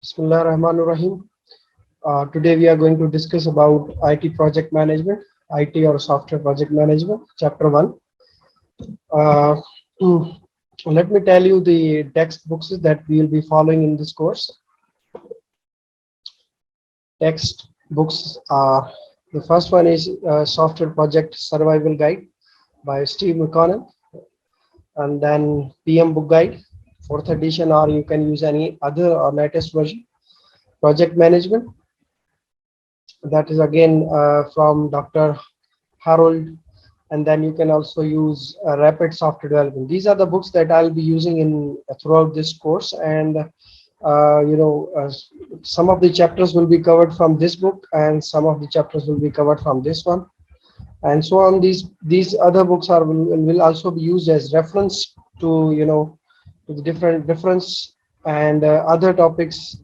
Bismillah Rahman Rahim. Today we are going to discuss about IT project management, IT or software project management, chapter 1. Uh, Let me tell you the textbooks that we will be following in this course. Textbooks are, the first one is Software Project Survival Guide by Steve McConnell, and then PM Book Guide, 4th edition, or you can use any other or latest version. Project Management, that is again from Dr. Harold, and then you can also use Rapid Software Development. These are the books that I'll be using in throughout this course, and some of the chapters will be covered from this book, and some of the chapters will be covered from this one, and so on. These other books are will also be used as reference to to the different difference and other topics,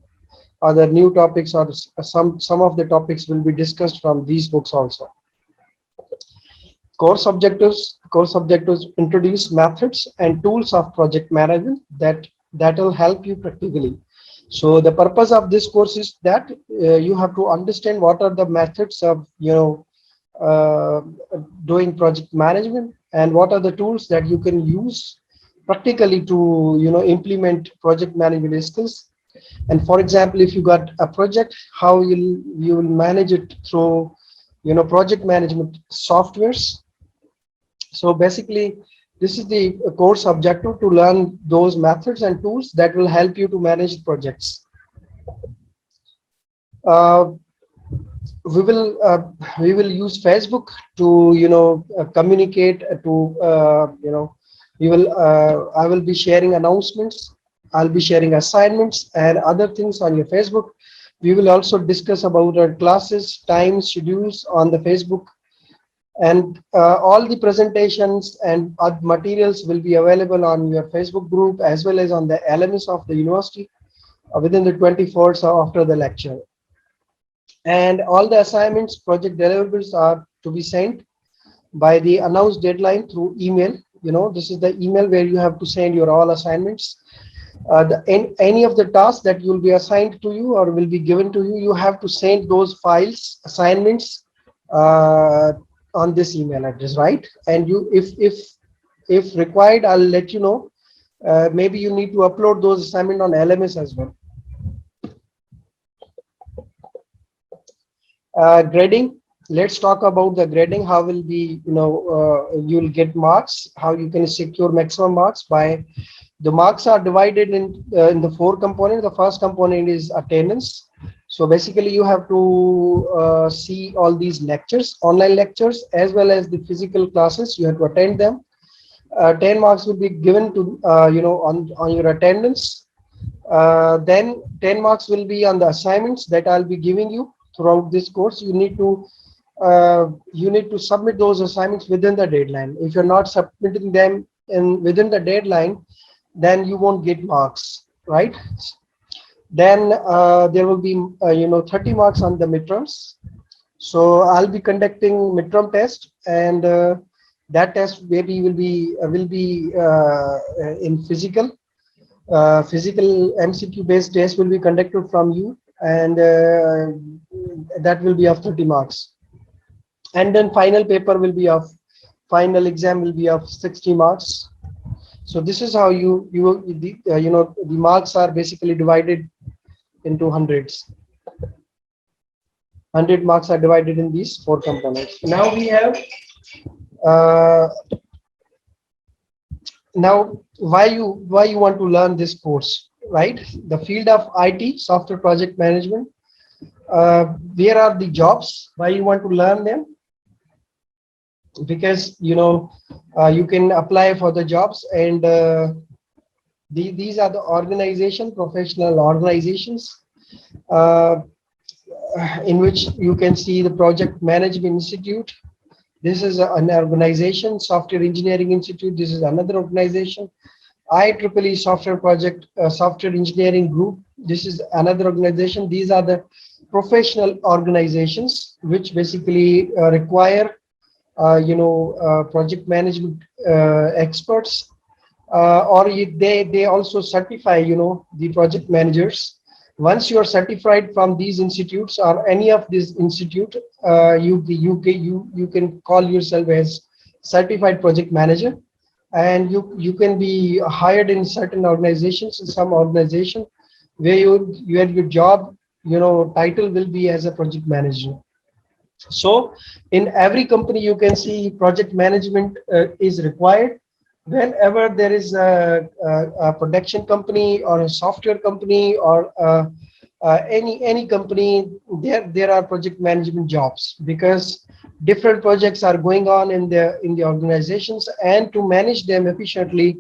other new topics, or some of the topics will be discussed from these books also. Course objectives introduce methods and tools of project management that will help you practically. So the purpose of this course is that you have to understand what are the methods of uh, doing project management, and what are the tools that you can use practically to implement project management skills. And for example, if you got a project, how you will manage it through project management softwares. So basically, this is the course objective, to learn those methods and tools that will help you to manage projects. Uh, we will use Facebook to communicate to I will be sharing announcements, I'll be sharing assignments and other things on your Facebook. We will also discuss about our classes, times, schedules on the Facebook, and all the presentations and materials will be available on your Facebook group as well as on the LMS of the university within the 24 hours after the lecture. And all the assignments, project deliverables are to be sent by the announced deadline through email. This is the email where you have to send your all assignments. Any of the tasks that will be assigned to you or will be given to you, you have to send those files, assignments, on this email address, right? And you, if required, I'll let you know. Maybe you need to upload those assignments on LMS as well. Grading. Let's talk about the grading. How will be, you'll get marks, how you can secure maximum marks. By the marks are divided in the 4 components. The first component is attendance. So basically you have to see all these lectures, online lectures, as well as the physical classes. You have to attend them. 10 marks will be given to on your attendance. Then 10 marks will be on the assignments that I'll be giving you throughout this course. You need to submit those assignments within the deadline. If you're not submitting them within the deadline, then you won't get marks, right? Then there will be 30 marks on the midterms. So I'll be conducting midterm test, and that test maybe will be in physical MCQ based test will be conducted from you, and that will be of 30 marks. And then final exam will be of 60 marks. So this is how the marks are basically divided into hundreds. 100 marks are divided in these 4 components. Now we have now why you want to learn this course, right? The field of IT, software project management. Where are the jobs? Why you want to learn them? Because you can apply for the jobs, and these are the professional organizations, in which you can see the Project Management Institute. This is an organization. Software Engineering Institute, this is another organization. IEEE Software Engineering Group, this is another organization. These are the professional organizations which basically require project management experts, or they also certify the project managers. Once you are certified from these institutes or any of these institute, you can call yourself as certified project manager, and you can be hired in certain organizations. In some organization where your job, title will be as a project manager. So in every company, you can see project management is required. Whenever there is a production company or a software company or any company, there are project management jobs, because different projects are going on in the organizations, and to manage them efficiently,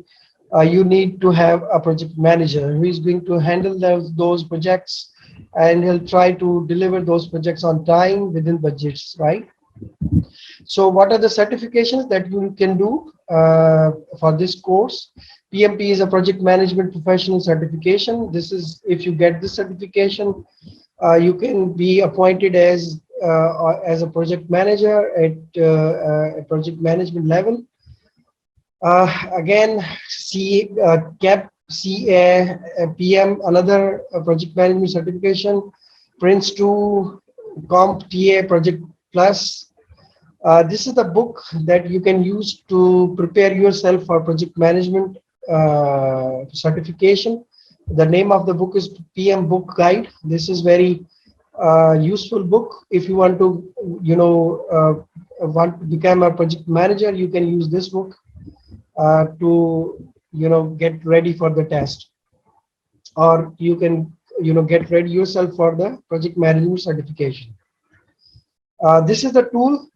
you need to have a project manager who is going to handle those projects, and he'll try to deliver those projects on time within budgets, right? So what are the certifications that you can do for this course? PMP is a project management professional certification. This is, if you get this certification, you can be appointed as a project manager at a project management level. Again, CAP, CA, PM, another project management certification, Prince 2, Comp TA, Project Plus. This is the book that you can use to prepare yourself for project management certification. The name of the book is PM Book Guide. This is very useful book. If you want to, want to become a project manager, you can use this book to get ready for the test, or you can get ready yourself for the project management certification. This is the tool,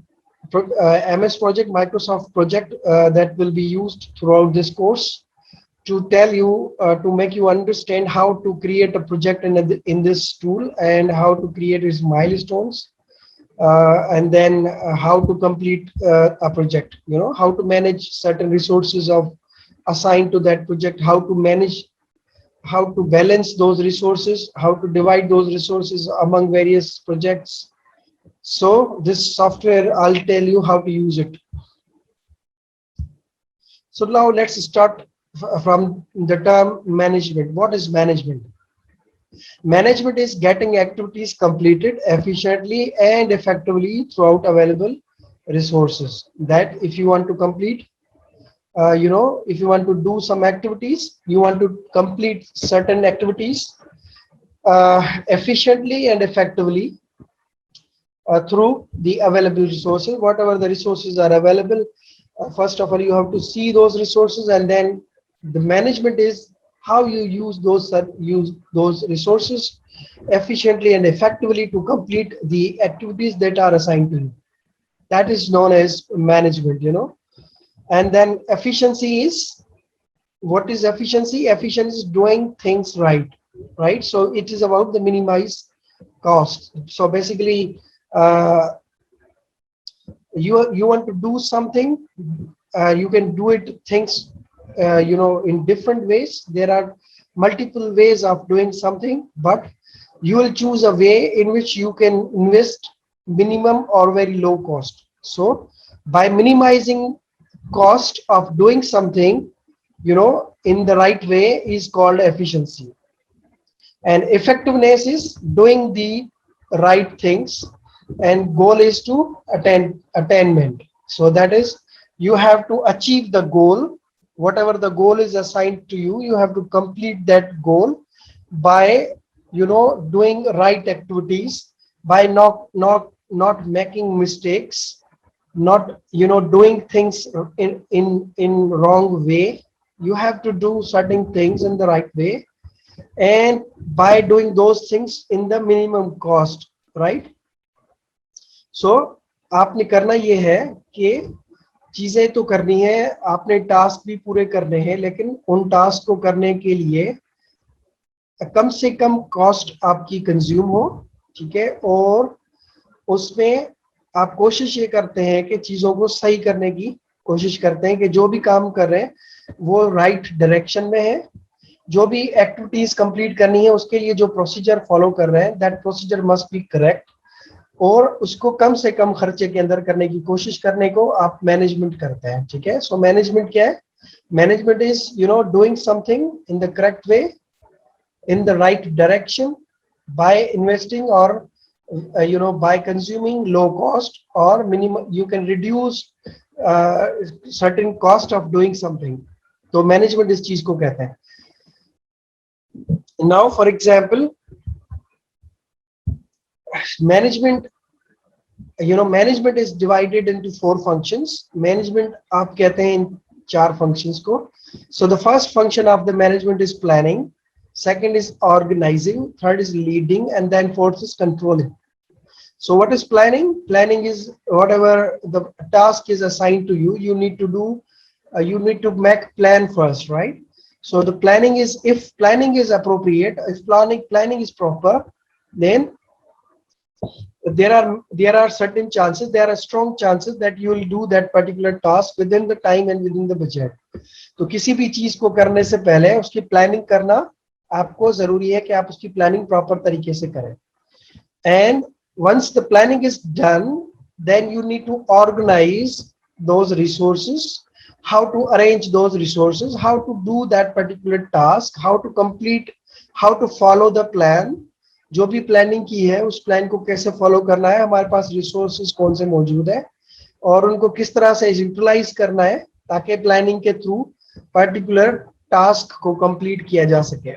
MS Project, Microsoft Project, that will be used throughout this course to tell you, to make you understand how to create a project in this tool, and how to create its milestones, and then how to complete a project, how to manage certain resources of assigned to that project, how to manage, how to balance those resources, how to divide those resources among various projects. So this software, I'll tell you how to use it. So now let's start from the term management. What is management? Management is getting activities completed efficiently and effectively throughout available resources. That if you want to complete, if you want to do some activities, you want to complete certain activities efficiently and effectively through the available resources, whatever the resources are available. First of all, you have to see those resources, and then the management is how you use those resources efficiently and effectively to complete the activities that are assigned to you. That is known as management, And then efficiency is, what is efficiency? Efficiency is doing things right? So it is about the minimize cost. So basically, you want to do something, you can do it things in different ways. There are multiple ways of doing something, but you will choose a way in which you can invest minimum or very low cost. So by minimizing cost of doing something in the right way is called efficiency, and effectiveness is doing the right things, and goal is to attainment. So that is, you have to achieve the goal. Whatever the goal is assigned to you, you have to complete that goal by doing right activities, by not making mistakes, not doing things in wrong way. You have to do certain things in the right way, and by doing those things in the minimum cost, right? So आपने करना ये है कि चीजें तो करनी है, आपने टास्क भी पूरे करने हैं, लेकिन उन टास्क को करने के लिए कम से कम कॉस्ट आपकी कंज्यूम हो, ठीक है, और उसमें आप कोशिश ये करते हैं कि चीजों को सही करने की कोशिश करते हैं, कि जो भी काम कर रहे हैं वो राइट डायरेक्शन में है, जो भी एक्टिविटीज कंप्लीट करनी है उसके लिए जो प्रोसीजर फॉलो कर रहे हैं, that procedure must be correct, और उसको कम से कम खर्चे के अंदर करने की कोशिश करने को आप मैनेजमेंट करते हैं, ठीक है। सो मैनेजमेंट क्या है? Management is doing something in the correct way, in the right direction, by investing or by consuming low cost or minimum, you can reduce certain cost of doing something. तो management इस चीज को कहते हैं. Now for example, management management is divided into 4 functions. Management आप कहते हैं इन 4 functions को. So the first function of the management is planning, second is organizing, third is leading, and then fourth is controlling. So what is planning? Planning is whatever the task is assigned to you, you need to do, you need to make plan first, right? So the planning is, if planning is appropriate, if planning is proper, then there are certain chances, there are strong chances that you will do that particular task within the time and within the budget. तो किसी भी चीज को करने से पहले उसकी planning करना आपको जरूरी है कि आप उसकी प्लानिंग प्रॉपर तरीके से करें. And once the planning is done, then you need to organize those resources, how to arrange those resources, how to do that particular task, how to complete, how to follow the plan. जो भी planning की है उस plan को कैसे follow करना है, हमारे पास रिसोर्सेज कौन से मौजूद है और उनको किस तरह से यूटिलाइज करना है ताकि प्लानिंग के थ्रू पर्टिकुलर टास्क को कंप्लीट किया जा सके.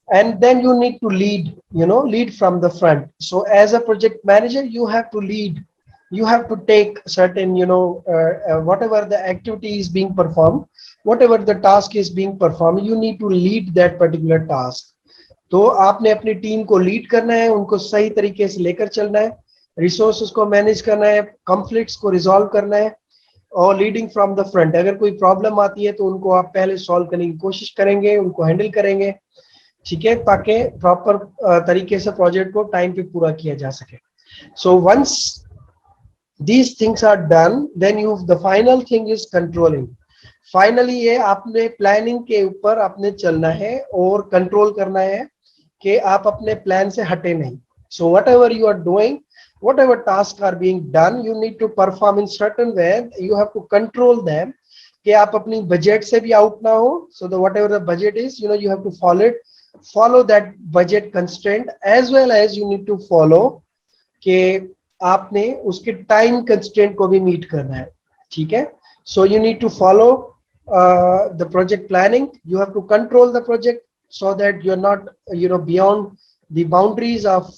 And then you need to lead, lead from the front. So as a project manager, you have to lead, you have to take certain, whatever the activity is being performed, whatever the task is being performed, you need to lead that particular task. तो आपने अपनी team को lead करना है, उनको सही तरीके से लेकर चलना है, रिसोर्सेज को मैनेज करना है, कॉन्फ्लिक्ट्स को रिजॉल्व करना है और लीडिंग फ्रॉम द फ्रंट. अगर कोई प्रॉब्लम आती है तो उनको आप पहले सॉल्व करने की कोशिश करेंगे, उनको हैंडल करेंगे, ठीक है, ताकि प्रॉपर तरीके से प्रोजेक्ट को टाइम पे पूरा किया जा सके. So once these things are done, then you the final thing is controlling. Finally ये आपने प्लानिंग के ऊपर आपने चलना है और कंट्रोल करना है कि आप अपने प्लान से हटे नहीं. So whatever you are doing, whatever task are being done, you need to perform in certain way, you have to control them कि आप अपनी बजट से भी आउट ना हो. So the whatever the budget is, you have to follow that budget constraint, as well as you need to follow कि आपने उसके time constraint को भी meet करना है, ठीक है. So you need to follow the project planning, you have to control the project so that you're not beyond the boundaries of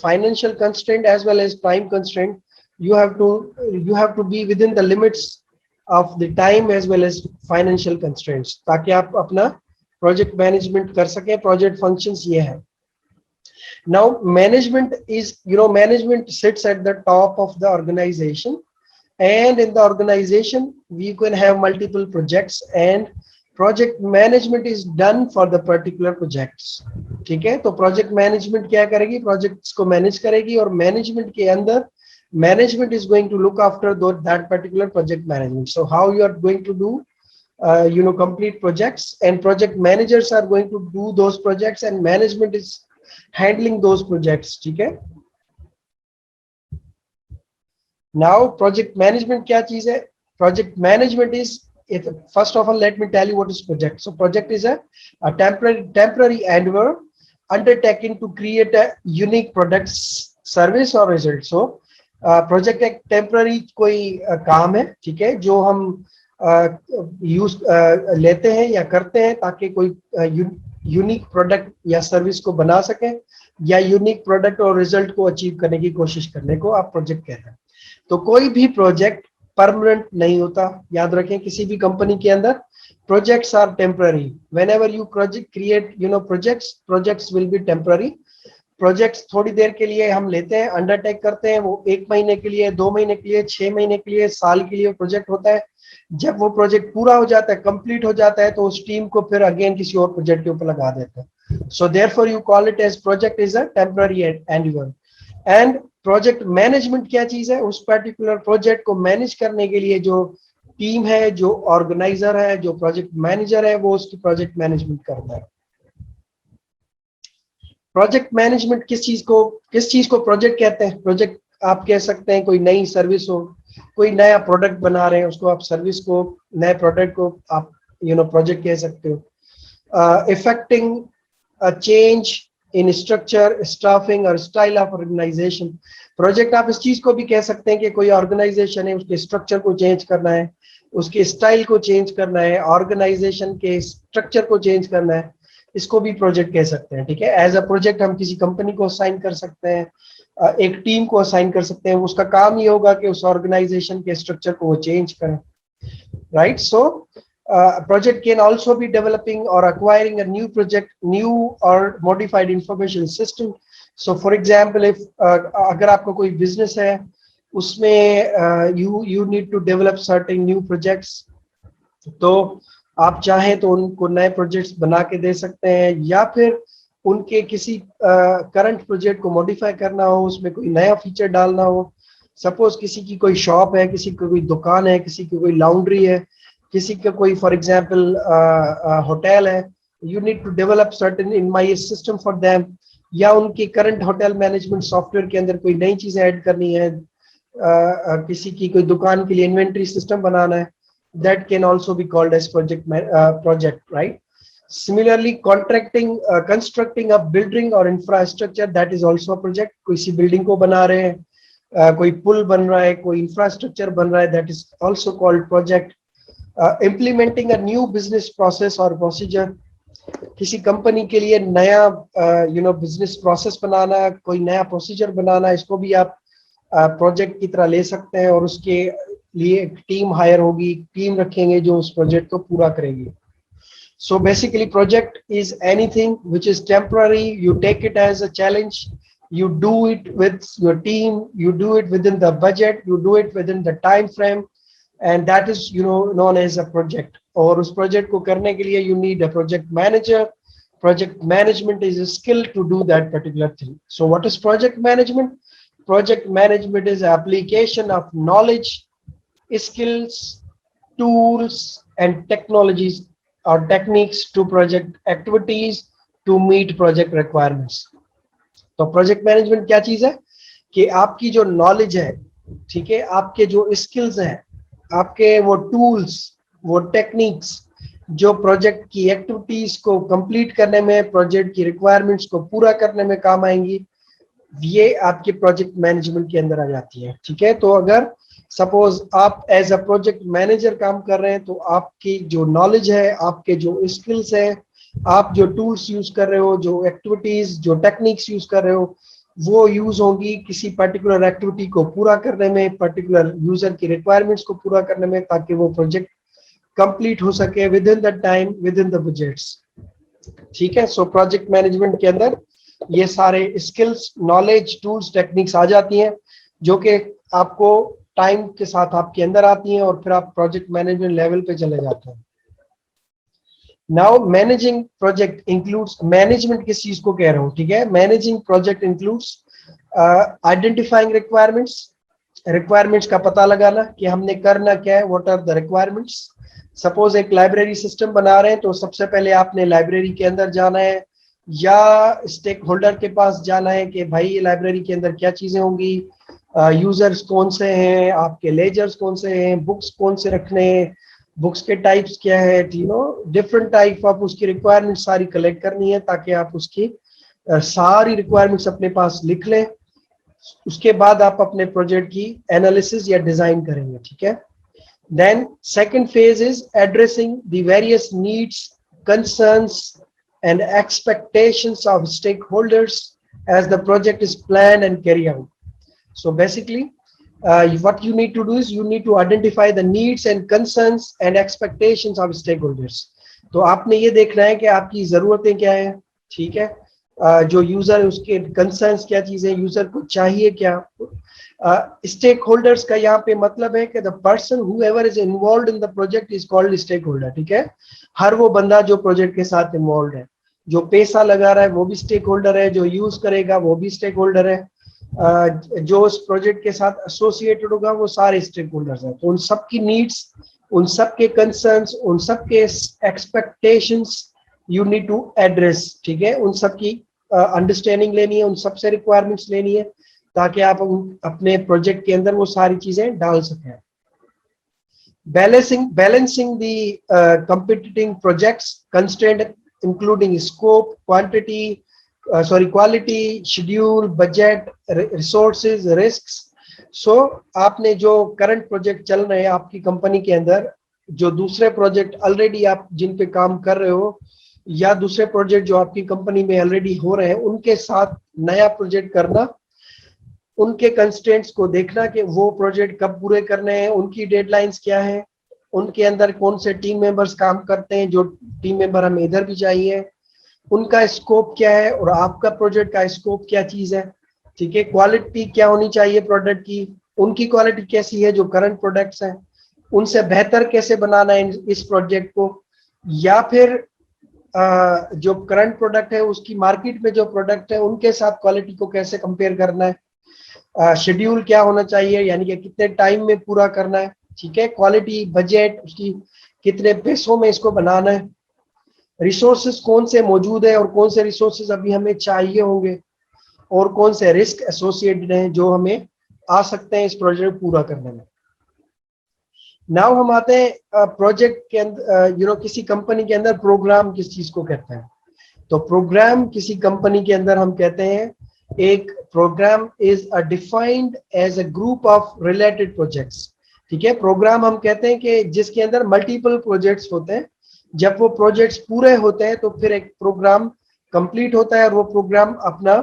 financial constraint as well as time constraint. You have to be within the limits of the time as well as financial constraints ताकि आप अपना project management कर सके. Project functions ये है. Now management is management sits at the top of the organisation, and in the organisation we can have multiple projects and project management is done for the particular projects, ठीक है. तो project management क्या करेगी, projects को manage करेगी और management के अंदर management is going to look after that particular project management. So how you are going to do complete projects, and project managers are going to do those projects and management is handling those projects, ठीक है. Now project management क्या चीज है? Project management is, first of all let me tell you what is project. So project is a temporary endeavor undertaken to create a unique product, service or result. So project एक temporary कोई काम है, ठीक है, जो हम use लेते हैं या करते हैं ताकि कोई यूनिक प्रोडक्ट या सर्विस को बना सके या यूनिक प्रोडक्ट और रिजल्ट को अचीव करने की कोशिश करने को आप प्रोजेक्ट कहते हैं. तो कोई भी प्रोजेक्ट परमानेंट नहीं होता, याद रखें. किसी भी कंपनी के अंदर projects are temporary. Whenever you create projects will be temporary. Projects थोड़ी देर के लिए हम लेते हैं, अंडरटेक करते हैं, वो 1 महीने के लिए, 2 महीने के लिए, 6 महीने के लिए, साल के लिए प्रोजेक्ट होता है. जब वो प्रोजेक्ट पूरा हो जाता है, कंप्लीट हो जाता है, तो उस टीम को फिर अगेन किसी और प्रोजेक्ट के ऊपर लगा देते हैं. So therefore you call it as project is a temporary endeavour. And project management क्या चीज है? उस पर्टिकुलर प्रोजेक्ट को मैनेज करने के लिए जो टीम है, जो ऑर्गेनाइजर है, जो प्रोजेक्ट मैनेजर है, वो उसकी प्रोजेक्ट मैनेजमेंट करता है. प्रोजेक्ट मैनेजमेंट किस चीज को प्रोजेक्ट कहते हैं? प्रोजेक्ट आप कह सकते हैं कोई नई सर्विस हो, कोई नया प्रोडक्ट बना रहे हैं, उसको आप सर्विस को, नए प्रोडक्ट को आप प्रोजेक्ट कह सकते हो. Effecting a change in structure, staffing और स्टाइल ऑफ ऑर्गेनाइजेशन। प्रोजेक्ट आप इस चीज को भी कह सकते हैं कि कोई ऑर्गेनाइजेशन है, उसके स्ट्रक्चर को चेंज करना है, उसके स्टाइल को चेंज करना है, ऑर्गेनाइजेशन के स्ट्रक्चर को चेंज करना है, इसको भी प्रोजेक्ट कह सकते हैं। ठीक है, एज अ प्रोजेक्ट हम किसी कंपनी को असाइन कर सकते हैं, एक टीम को असाइन कर सकते हैं, उसका काम ये होगा कि उस ऑर्गेनाइजेशन के स्ट्रक्चर को वो चेंज करें, right? So a project can also be developing or acquiring a new project, new or modified information system. So for example, if अगर आपका कोई business है, उसमें you need to develop certain new projects, तो आप चाहें तो उनको नए प्रोजेक्ट्स बना के दे सकते हैं, या फिर उनके किसी करंट प्रोजेक्ट को मॉडिफाई करना हो, उसमें कोई नया फीचर डालना हो। सपोज किसी की कोई शॉप है, किसी की कोई दुकान है, किसी की कोई लॉन्ड्री है, किसी का कोई फॉर एग्जांपल होटल है, you need to develop certain in my system for them, या उनके करंट होटल मैनेजमेंट सॉफ्टवेयर के अंदर कोई नई चीजें ऐड करनी है, किसी की कोई दुकान के लिए इन्वेंट्री सिस्टम बनाना है, that can also be called as project, right? Similarly, constructing a building or infrastructure, that is also a project. किसी बिल्डिंग को बना रहे हैं, कोई पुल बन रहा है, कोई इंफ्रास्ट्रक्चर बन रहा है, that is also called project. Implementing a new business process or procedure, किसी कंपनी के लिए नया बिजनेस प्रोसेस बनाना, कोई नया प्रोसीजर बनाना, इसको भी आप प्रोजेक्ट की तरह ले सकते हैं, और उसके लिए एक टीम हायर होगी, टीम रखेंगे जो उस प्रोजेक्ट को पूरा करेगी। So basically project is anything which is temporary, you take it as a challenge, you do it with your team, you do it within the budget, you do it within the time frame, and that is known as a project. और उस project को करने के लिए you need a project manager. Project management is a skill to do that particular thing. So what is project management? Project management is application of knowledge, skills, tools and technologies or techniques to project activities to meet project requirements. तो project management क्या चीज है कि आपकी जो knowledge है, ठीक है, आपके जो स्किल्स हैं, आपके वो टूल्स, वो टेक्निक्स जो प्रोजेक्ट की एक्टिविटीज को कंप्लीट करने में, प्रोजेक्ट की रिक्वायरमेंट्स को पूरा करने में काम आएंगी, ये आपके प्रोजेक्ट मैनेजमेंट के अंदर आ जाती है। ठीक है, तो अगर सपोज आप एज अ प्रोजेक्ट मैनेजर काम कर रहे हैं, तो आपकी जो नॉलेज है, आपके जो स्किल्स है, आप जो टूल्स यूज कर रहे हो, जो एक्टिविटीज, जो टेक्निक्स यूज कर रहे हो, वो यूज होंगी किसी पर्टिकुलर एक्टिविटी को पूरा करने में, पर्टिकुलर यूजर की रिक्वायरमेंट्स को पूरा करने में, ताकि वो प्रोजेक्ट कंप्लीट हो सके with in the time, with in the budgets. ठीक है, सो प्रोजेक्ट मैनेजमेंट के अंदर ये सारे स्किल्स, नॉलेज, टूल्स, टेक्निक्स आ जाती हैं, जो कि आपको टाइम के साथ आपके अंदर आती हैं, और फिर आप प्रोजेक्ट मैनेजमेंट लेवल पे चले जाते हैं। Now managing project includes, management किस चीज को कह रहा हूं, ठीक है, managing project includes identifying requirements का पता लगाना कि हमने करना क्या है, what are the requirements. Suppose एक लाइब्रेरी सिस्टम बना रहे हैं, तो सबसे पहले आपने लाइब्रेरी के अंदर जाना है, या स्टेक होल्डर के पास जाना है कि भाई ये लाइब्रेरी के अंदर क्या चीजें होंगी, यूजर्स कौन से हैं, आपके लेजर्स कौन से हैं, बुक्स कौन से रखने हैं, बुक्स के टाइप्स क्या है, डिफरेंट टाइप ऑफ उसकी रिक्वायरमेंट सारी कलेक्ट करनी है, ताकि आप उसकी सारी रिक्वायरमेंट्स अपने पास लिख लें। उसके बाद आप अपने प्रोजेक्ट की एनालिसिस या डिजाइन करेंगे। ठीक है, then second phase is addressing the various needs, concerns and expectations of stakeholders as the project is planned and carried out. So basically, what you need to do is you need to identify the needs and concerns and expectations of stakeholders. तो आपने ये देखना है कि आपकी जरूरतें क्या है, ठीक है, जो यूजर है उसके कंसर्न्स क्या चीजें, यूजर को चाहिए क्या। स्टेक होल्डर्स का यहाँ पे मतलब है कि the person whoever is involved in the project is called stakeholder. ठीक है, हर वो बंदा जो प्रोजेक्ट के साथ इन्वॉल्व है, जो पैसा लगा रहा है वो भी स्टेक होल्डर है, जो यूज करेगा वो भी स्टेक होल्डर है, जो उस प्रोजेक्ट के साथ एसोसिएटेड होगा वो सारे स्टेक होल्डर्स हैं। तो उन सबकी नीड्स, उन सबके कंसर्न्स, उन सबके expectations you need to address. ठीक है, उन सबकी अंडरस्टैंडिंग लेनी है, उन सबसे रिक्वायरमेंट्स लेनी है, ताकि आप अपने प्रोजेक्ट के अंदर वो सारी चीजें डाल सकें। Balancing the competing projects constraint including scope, quantity, sorry quality, schedule, budget, resources, risks. So आपने जो करंट प्रोजेक्ट चल रहे हैं आपकी कंपनी के अंदर, जो दूसरे प्रोजेक्ट ऑलरेडी आप जिन पे काम कर रहे हो, या दूसरे प्रोजेक्ट जो आपकी कंपनी में ऑलरेडी हो रहे हैं, उनके साथ नया प्रोजेक्ट करना, उनके कंस्ट्रेंट्स को देखना कि वो प्रोजेक्ट कब पूरे करने हैं, उनकी डेडलाइंस क्या है, उनके अंदर कौन से टीम मेंबर्स काम करते हैं, जो टीम मेंबर हमें इधर भी चाहिए, उनका स्कोप क्या है और आपका प्रोजेक्ट का स्कोप क्या चीज है। ठीक है, क्वालिटी क्या होनी चाहिए प्रोडक्ट की, उनकी क्वालिटी कैसी है जो करंट प्रोडक्ट्स हैं, उनसे बेहतर कैसे बनाना है इस प्रोजेक्ट को, या फिर जो करंट प्रोडक्ट है उसकी मार्केट में जो प्रोडक्ट है उनके साथ क्वालिटी को कैसे कंपेयर करना है। शेड्यूल क्या होना चाहिए, यानी कि कितने टाइम में पूरा करना है। ठीक है, क्वालिटी, बजट, उसकी कितने पैसों में इसको बनाना है, रिसोर्सेज कौन से मौजूद है और कौन से रिसोर्सेज अभी हमें चाहिए होंगे, और कौन से रिस्क एसोसिएटेड हैं जो हमें आ सकते हैं इस प्रोजेक्ट पूरा करने में। नाउ हम आते हैं प्रोजेक्ट के अंदर, किसी कंपनी के अंदर प्रोग्राम किस चीज को कहते हैं। तो प्रोग्राम किसी कंपनी के अंदर हम कहते हैं, एक program is a defined as a group of related projects. ठीक है, प्रोग्राम हम कहते हैं कि जिसके अंदर मल्टीपल प्रोजेक्ट्स होते हैं, जब वो प्रोजेक्ट्स पूरे होते हैं तो फिर एक प्रोग्राम कंप्लीट होता है और वो प्रोग्राम अपना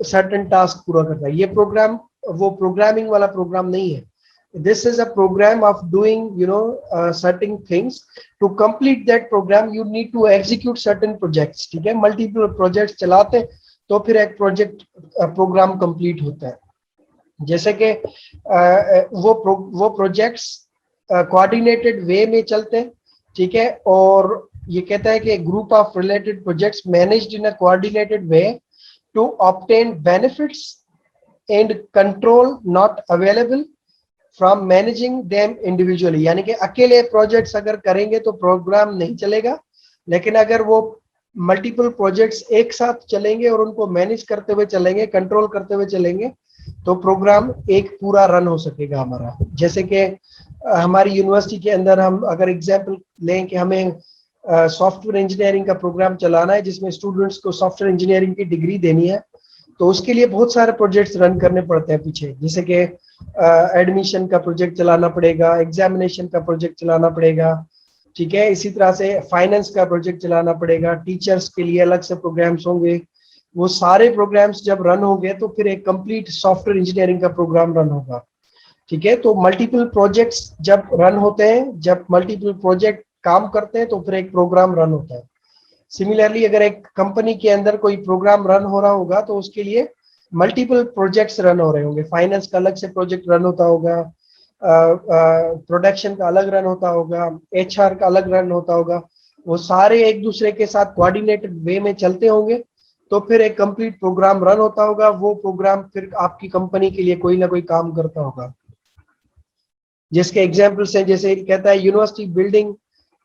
सर्टेन टास्क पूरा करता है। ये प्रोग्राम वो प्रोग्रामिंग वाला प्रोग्राम नहीं है। This is a program of doing certain things. To complete that program you need to execute certain projects. ठीक है, मल्टीपल प्रोजेक्ट्स चलाते तो फिर एक प्रोजेक्ट प्रोग्राम कंप्लीट होता है। जैसे कि वो प्रोजेक्ट्स कोऑर्डिनेटेड वे में चलते हैं। ठीक है, और ये कहता है कि group of related projects managed in a coordinated way to obtain benefits and control not available from managing them individually. यानी कि अकेले प्रोजेक्ट्स अगर करेंगे तो प्रोग्राम नहीं चलेगा, लेकिन अगर वो मल्टीपल प्रोजेक्ट्स एक साथ चलेंगे और उनको मैनेज करते हुए चलेंगे, कंट्रोल करते हुए चलेंगे, तो प्रोग्राम एक पूरा रन हो सकेगा हमारा। जैसे कि हमारी यूनिवर्सिटी के अंदर हम अगर एग्जाम्पल लें कि हमें सॉफ्टवेयर इंजीनियरिंग का प्रोग्राम चलाना है जिसमें स्टूडेंट्स को सॉफ्टवेयर इंजीनियरिंग की डिग्री देनी है, तो उसके लिए बहुत सारे प्रोजेक्ट्स रन करने पड़ते हैं पीछे। जैसे कि एडमिशन का प्रोजेक्ट चलाना पड़ेगा, एग्जामिनेशन का प्रोजेक्ट चलाना पड़ेगा। ठीक है, इसी तरह से फाइनेंस का प्रोजेक्ट चलाना पड़ेगा, टीचर्स के लिए अलग से प्रोग्राम्स होंगे। वो सारे प्रोग्राम्स जब रन होंगे तो फिर एक कंप्लीट सॉफ्टवेयर इंजीनियरिंग का प्रोग्राम रन होगा। ठीक है, तो मल्टीपल प्रोजेक्ट्स जब रन होते हैं, जब मल्टीपल प्रोजेक्ट काम करते हैं तो फिर एक प्रोग्राम रन होता है। सिमिलरली अगर एक कंपनी के अंदर कोई प्रोग्राम रन हो रहा होगा तो उसके लिए मल्टीपल प्रोजेक्ट्स रन हो रहे होंगे। फाइनेंस का अलग से प्रोजेक्ट रन होता होगा, प्रोडक्शन का अलग रन होता होगा, एचआर का अलग रन होता होगा। वो सारे एक दूसरे के साथ कोऑर्डिनेटेड वे में चलते होंगे तो फिर एक कंप्लीट प्रोग्राम रन होता होगा। वो प्रोग्राम फिर आपकी कंपनी के लिए कोई ना कोई काम करता होगा। जिसके एग्जाम्पल्स हैं, जैसे कहता है university building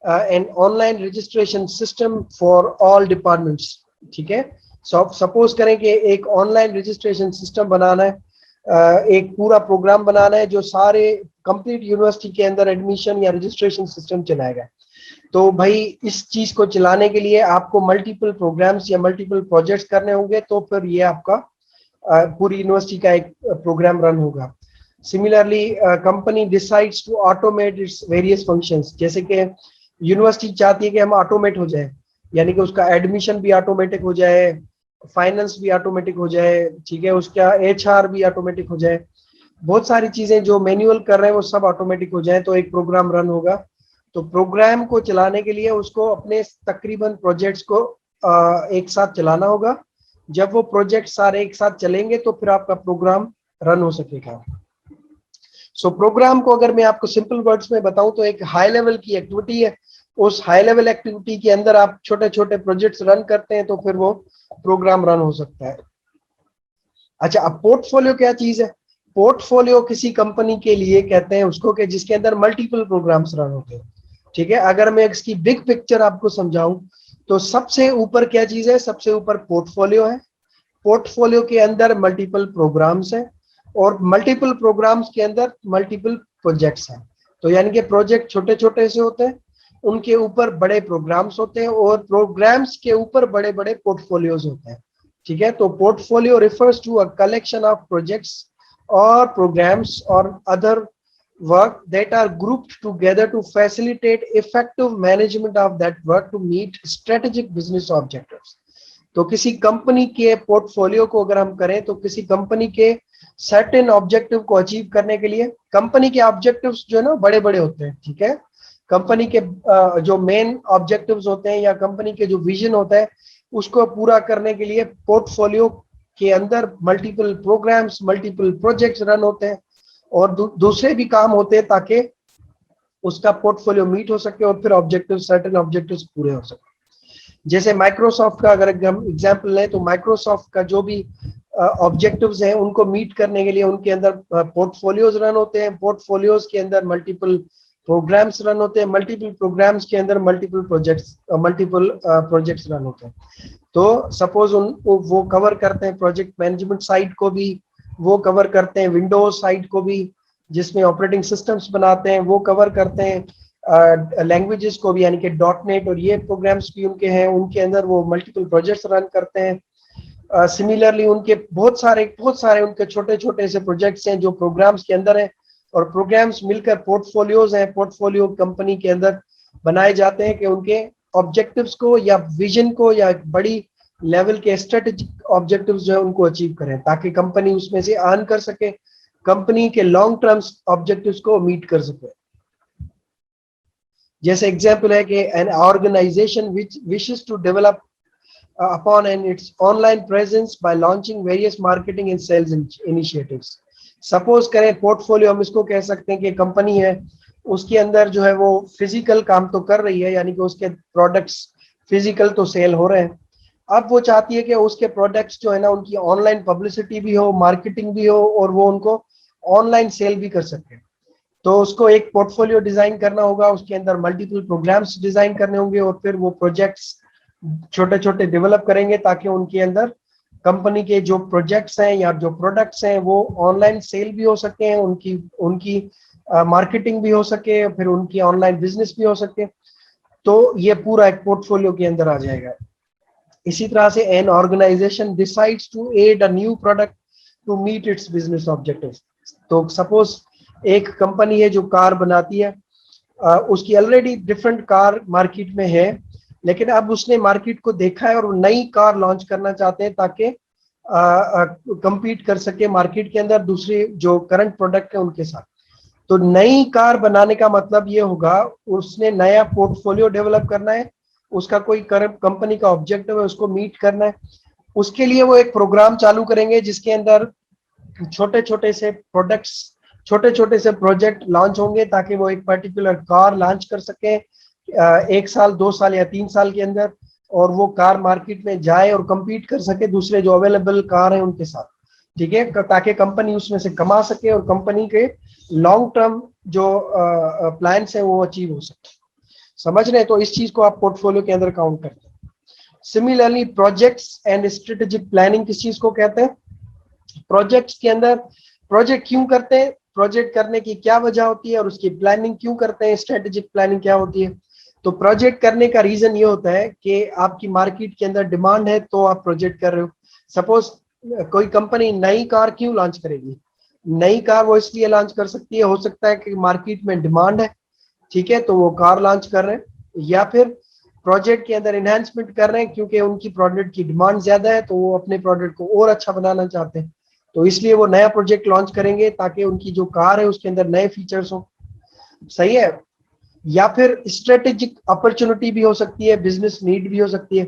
an online registration system for all departments. ठीक है, सपोज करें कि एक ऑनलाइन रजिस्ट्रेशन सिस्टम बनाना है, एक पूरा प्रोग्राम बनाना है जो सारे कंप्लीट यूनिवर्सिटी के अंदर एडमिशन या रजिस्ट्रेशन सिस्टम चलाएगा। तो भाई इस चीज को चलाने के लिए आपको मल्टीपल प्रोग्राम्स या मल्टीपल प्रोजेक्ट्स करने होंगे, तो फिर ये आपका पूरी यूनिवर्सिटी का एक प्रोग्राम रन होगा। Similarly company decides to automate its various functions. जैसे कि यूनिवर्सिटी चाहती है कि हम ऑटोमेट हो जाए, यानी कि उसका एडमिशन भी ऑटोमेटिक हो जाए, फाइनेंस भी ऑटोमेटिक हो जाए। ठीक है, उसका एचआर भी ऑटोमेटिक हो जाए, बहुत सारी चीजें जो मैनुअल कर रहे हैं वो सब ऑटोमेटिक हो जाए, तो एक प्रोग्राम रन होगा। तो प्रोग्राम को चलाने के लिए उसको अपने तकरीबन प्रोजेक्ट्स को एक साथ चलाना होगा। जब वो प्रोजेक्ट सारे एक साथ चलेंगे तो फिर आपका प्रोग्राम रन हो सकेगा। सो प्रोग्राम को अगर मैं आपको सिंपल वर्ड्स में बताऊं तो एक हाई लेवल की एक्टिविटी है। उस हाई लेवल एक्टिविटी के अंदर आप छोटे छोटे प्रोजेक्ट्स रन करते हैं तो फिर वो प्रोग्राम रन हो सकता है। अच्छा, अब पोर्टफोलियो क्या चीज है? पोर्टफोलियो किसी कंपनी के लिए कहते हैं उसको कि जिसके अंदर मल्टीपल प्रोग्राम्स रन होते हैं। ठीक है, अगर मैं इसकी बिग पिक्चर आपको समझाऊं तो सबसे ऊपर क्या चीज है? सबसे ऊपर पोर्टफोलियो है। पोर्टफोलियो के अंदर मल्टीपल प्रोग्राम्स हैं और मल्टीपल प्रोग्राम्स के अंदर मल्टीपल प्रोजेक्ट्स हैं। तो यानी कि प्रोजेक्ट छोटे छोटे से होते हैं, उनके ऊपर बड़े प्रोग्राम्स होते हैं और प्रोग्राम्स के ऊपर बड़े बड़े पोर्टफोलियोज होते हैं। ठीक है, तो portfolio refers to a collection of projects और प्रोग्राम्स और other work that are grouped together to facilitate effective management of that work to meet strategic business objectives. तो किसी कंपनी के पोर्टफोलियो को अगर हम करें तो किसी कंपनी के सर्टेन ऑब्जेक्टिव को अचीव करने के लिए, कंपनी के ऑब्जेक्टिव्स जो है ना बड़े बड़े होते हैं, ठीक है, कंपनी के जो मेन ऑब्जेक्टिव्स होते हैं या कंपनी के जो विजन होता है उसको पूरा करने के लिए पोर्टफोलियो के अंदर multiple programs, multiple projects run होते हैं और दूसरे भी काम होते हैं ताकि उसका पोर्टफोलियो मीट हो सके और फिर ऑब्जेक्टिव, सर्टेन ऑब्जेक्टिव्स पूरे हो सके। जैसे माइक्रोसॉफ्ट का अगर हम एग्जांपल लें तो माइक्रोसॉफ्ट का जो भी ऑब्जेक्टिव्स हैं उनको मीट करने के लिए उनके अंदर पोर्टफोलियोज रन होते हैं, पोर्टफोलियोज के अंदर मल्टीपल प्रोग्राम्स रन होते हैं, मल्टीपल प्रोग्राम्स के अंदर मल्टीपल प्रोजेक्ट्स रन होते हैं। तो सपोज वो कवर करते हैं प्रोजेक्ट मैनेजमेंट साइड को भी, वो कवर करते हैं विंडोज साइड को भी जिसमें ऑपरेटिंग सिस्टम्स बनाते हैं, वो कवर करते हैं लैंग्वेजेस को भी, यानी कि .NET और ये प्रोग्राम्स भी उनके हैं, उनके अंदर वो मल्टीपल प्रोजेक्ट्स रन करते हैं। सिमिलरली उनके बहुत सारे उनके छोटे छोटे से प्रोजेक्ट्स हैं जो प्रोग्राम्स के अंदर हैं और प्रोग्राम्स मिलकर पोर्टफोलियोज हैं, पोर्टफोलियो कंपनी के अंदर बनाए जाते हैं कि उनके ऑब्जेक्टिव्स को या विजन को या बड़ी लेवल के स्ट्रेटेजिक ऑब्जेक्टिव्स जो है उनको अचीव करें ताकि कंपनी उसमें से अर्न कर सके, कंपनी के लॉन्ग टर्म ऑब्जेक्टिव्स को मीट कर सके। जैसे एग्जांपल है कि an organization which wishes to develop upon and its online presence by launching various marketing and sales initiatives. Suppose करें पोर्टफोलियो हम इसको कह सकते हैं कि कंपनी है उसके अंदर जो है वो फिजिकल काम तो कर रही है, यानी कि उसके प्रोडक्ट्स फिजिकल तो सेल हो रहे हैं, अब वो चाहती है कि उसके प्रोडक्ट्स जो है ना उनकी ऑनलाइन पब्लिसिटी भी हो, मार्केटिंग भी हो और वो उनको ऑनलाइन सेल भी कर सके। तो उसको एक पोर्टफोलियो डिजाइन करना होगा, उसके अंदर मल्टीपल प्रोग्राम्स डिजाइन करने होंगे और फिर वो प्रोजेक्ट्स छोटे छोटे डेवलप करेंगे ताकि उनके अंदर कंपनी के जो प्रोजेक्ट्स हैं या जो प्रोडक्ट्स हैं वो ऑनलाइन सेल भी हो सके, उनकी उनकी मार्केटिंग भी हो सके, फिर उनकी ऑनलाइन बिजनेस भी हो सके। तो ये पूरा एक पोर्टफोलियो के अंदर आ जाएगा। इसी तरह से an organization decides to add a new product to meet its business objectives. तो सपोज एक कंपनी है जो कार बनाती है, उसकी ऑलरेडी डिफरेंट कार मार्केट में है, लेकिन अब उसने मार्केट को देखा है और वो नई कार लॉन्च करना चाहते हैं ताकि कंपीट कर सके मार्केट के अंदर दूसरे जो करंट प्रोडक्ट है उनके साथ। तो नई कार बनाने का मतलब ये होगा उसने नया पोर्टफोलियो डेवलप करना है, उसका कोई कंपनी का ऑब्जेक्टिव है उसको मीट करना है। उसके लिए वो एक प्रोग्राम चालू करेंगे जिसके अंदर छोटे छोटे से प्रोडक्ट्स, छोटे छोटे से प्रोजेक्ट लॉन्च होंगे ताकि वो एक पर्टिकुलर कार लॉन्च कर सके 1 साल 2 साल या 3 साल के अंदर, और वो कार मार्केट में जाए और compete कर सके दूसरे जो अवेलेबल कार है उनके साथ, ठीक है, ताकि कंपनी उसमें से कमा सके और कंपनी के लॉन्ग टर्म जो प्लान्स है वो अचीव हो सके। समझ रहे हैं? तो इस चीज को आप पोर्टफोलियो के अंदर काउंट करते हैं। Similarly projects and strategic planning किस चीज को कहते हैं? प्रोजेक्ट्स के अंदर प्रोजेक्ट क्यों करते हैं, प्रोजेक्ट करने की क्या वजह होती है और उसकी प्लानिंग क्यों करते हैं, स्ट्रेटेजिक प्लानिंग क्या होती है। तो प्रोजेक्ट करने का रीजन ये होता है कि आपकी मार्केट के अंदर डिमांड है तो आप प्रोजेक्ट कर रहे हो। सपोज कोई कंपनी नई कार क्यों लॉन्च करेगी, नई कार वो इसलिए लॉन्च कर सकती है, हो सकता है कि मार्केट में डिमांड है, ठीक है, तो वो कार लॉन्च कर रहे हैं, या फिर प्रोजेक्ट के अंदर एनहांसमेंट कर रहे हैं क्योंकि उनकी प्रोडक्ट की डिमांड ज्यादा है तो वो अपने प्रोडक्ट को और अच्छा बनाना चाहते हैं, तो इसलिए वो नया प्रोजेक्ट लॉन्च करेंगे ताकि उनकी जो कार है उसके अंदर नए फीचर्स हो। सही है? या फिर स्ट्रेटेजिक अपॉर्चुनिटी भी हो सकती है, बिजनेस नीड भी हो सकती है।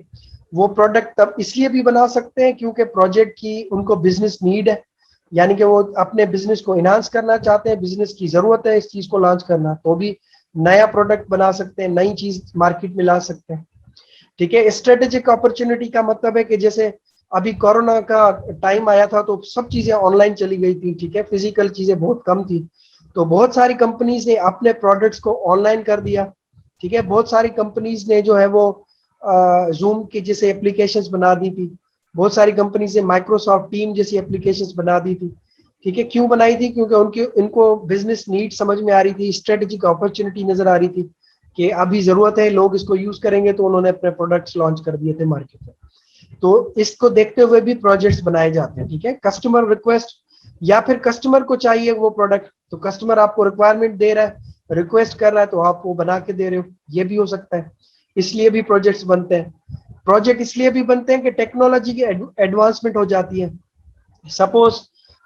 वो प्रोडक्ट तब इसलिए भी बना सकते हैं क्योंकि प्रोजेक्ट की उनको बिजनेस नीड है, यानी कि वो अपने बिजनेस को इनहांस करना चाहते हैं, बिजनेस की जरूरत है इस चीज को लॉन्च करना, तो भी नया प्रोडक्ट बना सकते हैं, नई चीज मार्केट में ला सकते हैं, ठीक है। स्ट्रेटेजिक अपॉर्चुनिटी का मतलब है कि जैसे अभी कोरोना का टाइम आया था तो सब चीजें ऑनलाइन चली गई थी, ठीक है, फिजिकल चीजें बहुत कम थी, तो बहुत सारी कंपनीज ने अपने प्रोडक्ट्स को ऑनलाइन कर दिया, ठीक है। बहुत सारी कंपनीज ने जो है वो जूम की जैसे एप्लीकेशंस बना दी थी, बहुत सारी कंपनीज ने माइक्रोसॉफ्ट टीम जैसी एप्लीकेशंस बना दी थी, ठीक है। क्यों बनाई थी? क्योंकि उनकी इनको बिजनेस नीड समझ में आ रही थी, स्ट्रेटेजिक अपॉर्चुनिटी नजर आ रही थी कि अभी जरूरत है, लोग इसको यूज करेंगे, तो उन्होंने अपने प्रोडक्ट्स लॉन्च कर दिए थे मार्केट में। तो इसको देखते हुए भी प्रोजेक्ट्स बनाए जाते हैं, ठीक है। कस्टमर रिक्वेस्ट, या फिर कस्टमर को चाहिए वो प्रोडक्ट, तो कस्टमर आपको रिक्वायरमेंट दे रहा है, रिक्वेस्ट कर रहा है, तो आप वो बना के दे रहे हो, ये भी हो सकता है। इसलिए भी प्रोजेक्ट्स बनते हैं। प्रोजेक्ट इसलिए भी बनते हैं कि टेक्नोलॉजी की एडवांसमेंट हो जाती है। सपोज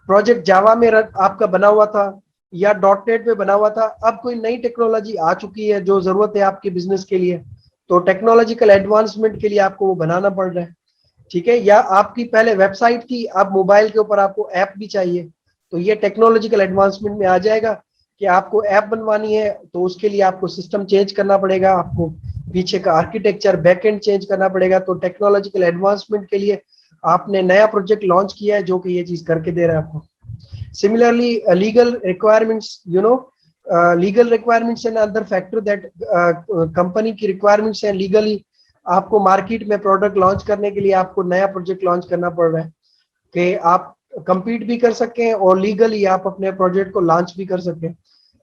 प्रोजेक्ट जावा में आपका बना हुआ था या डॉट नेट में बना हुआ था, अब कोई नई टेक्नोलॉजी आ चुकी है जो जरूरत है आपके बिजनेस के लिए, तो टेक्नोलॉजिकल एडवांसमेंट के लिए आपको वो बनाना पड़ रहा है, ठीक है। या आपकी पहले वेबसाइट थी, अब मोबाइल के ऊपर आपको ऐप भी चाहिए, तो ये टेक्नोलॉजिकल एडवांसमेंट में आ जाएगा कि आपको ऐप बनवानी है, तो उसके लिए आपको सिस्टम चेंज करना पड़ेगा, आपको पीछे का आर्किटेक्चर बैकएंड चेंज करना पड़ेगा। तो टेक्नोलॉजिकल एडवांसमेंट के लिए आपने नया प्रोजेक्ट लॉन्च किया है जो कि ये चीज करके दे रहा है आपको। Similarly, legal requirements, legal requirements and other factor that company की requirements हैं legally, आपको मार्केट में प्रोडक्ट लॉन्च करने के लिए आपको नया प्रोजेक्ट लॉन्च करना पड़ रहा है कि आप compete भी कर सकें और लीगली आप अपने प्रोजेक्ट को लॉन्च भी कर सकें,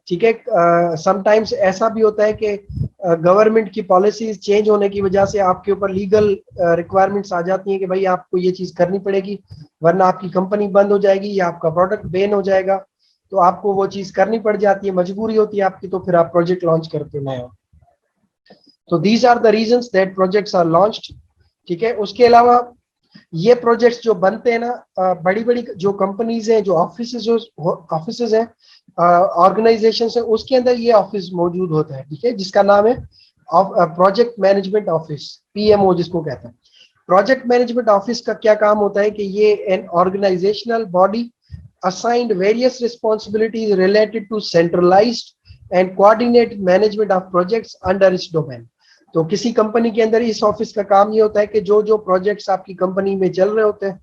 ठीक है। समटाइम्स ऐसा भी होता है कि गवर्नमेंट की पॉलिसीज चेंज होने की वजह से आपके ऊपर लीगल रिक्वायरमेंट्स आ जाती हैं कि भाई आपको ये चीज करनी पड़ेगी, वरना आपकी कंपनी बंद हो जाएगी या आपका प्रोडक्ट बैन हो जाएगा, तो आपको वो चीज करनी पड़ जाती है, मजबूरी होती है आपकी, तो फिर आप प्रोजेक्ट लॉन्च करते नया। तो these are the reasons that projects are launched, ठीक है। उसके अलावा ये प्रोजेक्ट्स जो बनते हैं ना, बड़ी बड़ी जो कंपनीज हैं, जो ऑफिसेज हैं, ऑर्गेनाइजेशन है, उसके अंदर ये ऑफिस मौजूद होता है, ठीक है, जिसका नाम है प्रोजेक्ट मैनेजमेंट ऑफिस, पीएमओ जिसको कहते हैं। प्रोजेक्ट मैनेजमेंट ऑफिस का क्या काम होता है कि ये an organizational body assigned various responsibilities related to centralized and coordinated management of projects under its domain। तो किसी कंपनी के अंदर इस ऑफिस का काम ये होता है कि जो जो प्रोजेक्ट्स आपकी कंपनी में चल रहे होते हैं